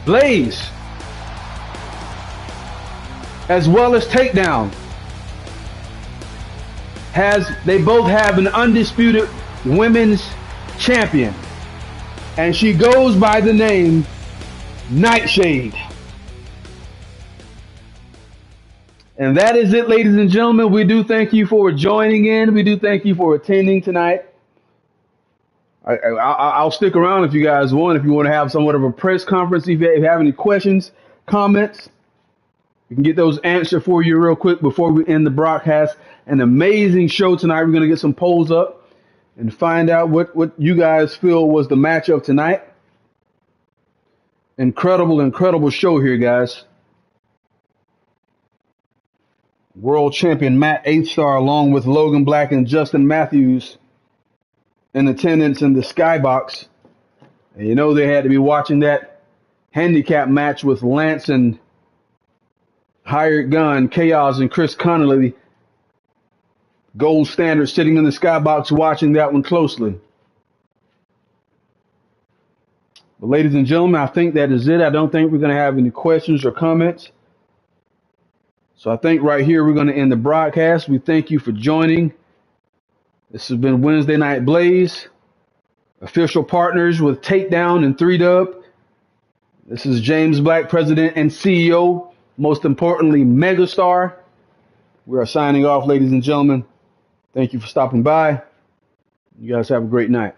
Blaze, as well as Takedown, they both have an undisputed women's champion, and she goes by the name Nightshade. And that is it, ladies and gentlemen. We do thank you for joining in. We do thank you for attending tonight. I'll stick around if you guys want. If you want to have somewhat of a press conference, if you have any questions, comments, we can get those answered for you real quick before we end the broadcast. An amazing show tonight. We're going to get some polls up and find out what you guys feel was the match of tonight. Incredible show here, guys. World champion Matt 8 Star along with Logan Black and Justin Matthews in attendance in the skybox. And you know they had to be watching that handicap match with Lance and Hired Gun, Chaos, and Chris Connolly. Gold Standard sitting in the skybox watching that one closely. But ladies and gentlemen, I think that is it. I don't think we're going to have any questions or comments. So I think right here we're going to end the broadcast. We thank you for joining. This has been Wednesday Night Blaze. Official partners with Takedown and 3Dub. This is James Black, President and CEO. Most importantly, Megastar. We are signing off, ladies and gentlemen. Thank you for stopping by. You guys have a great night.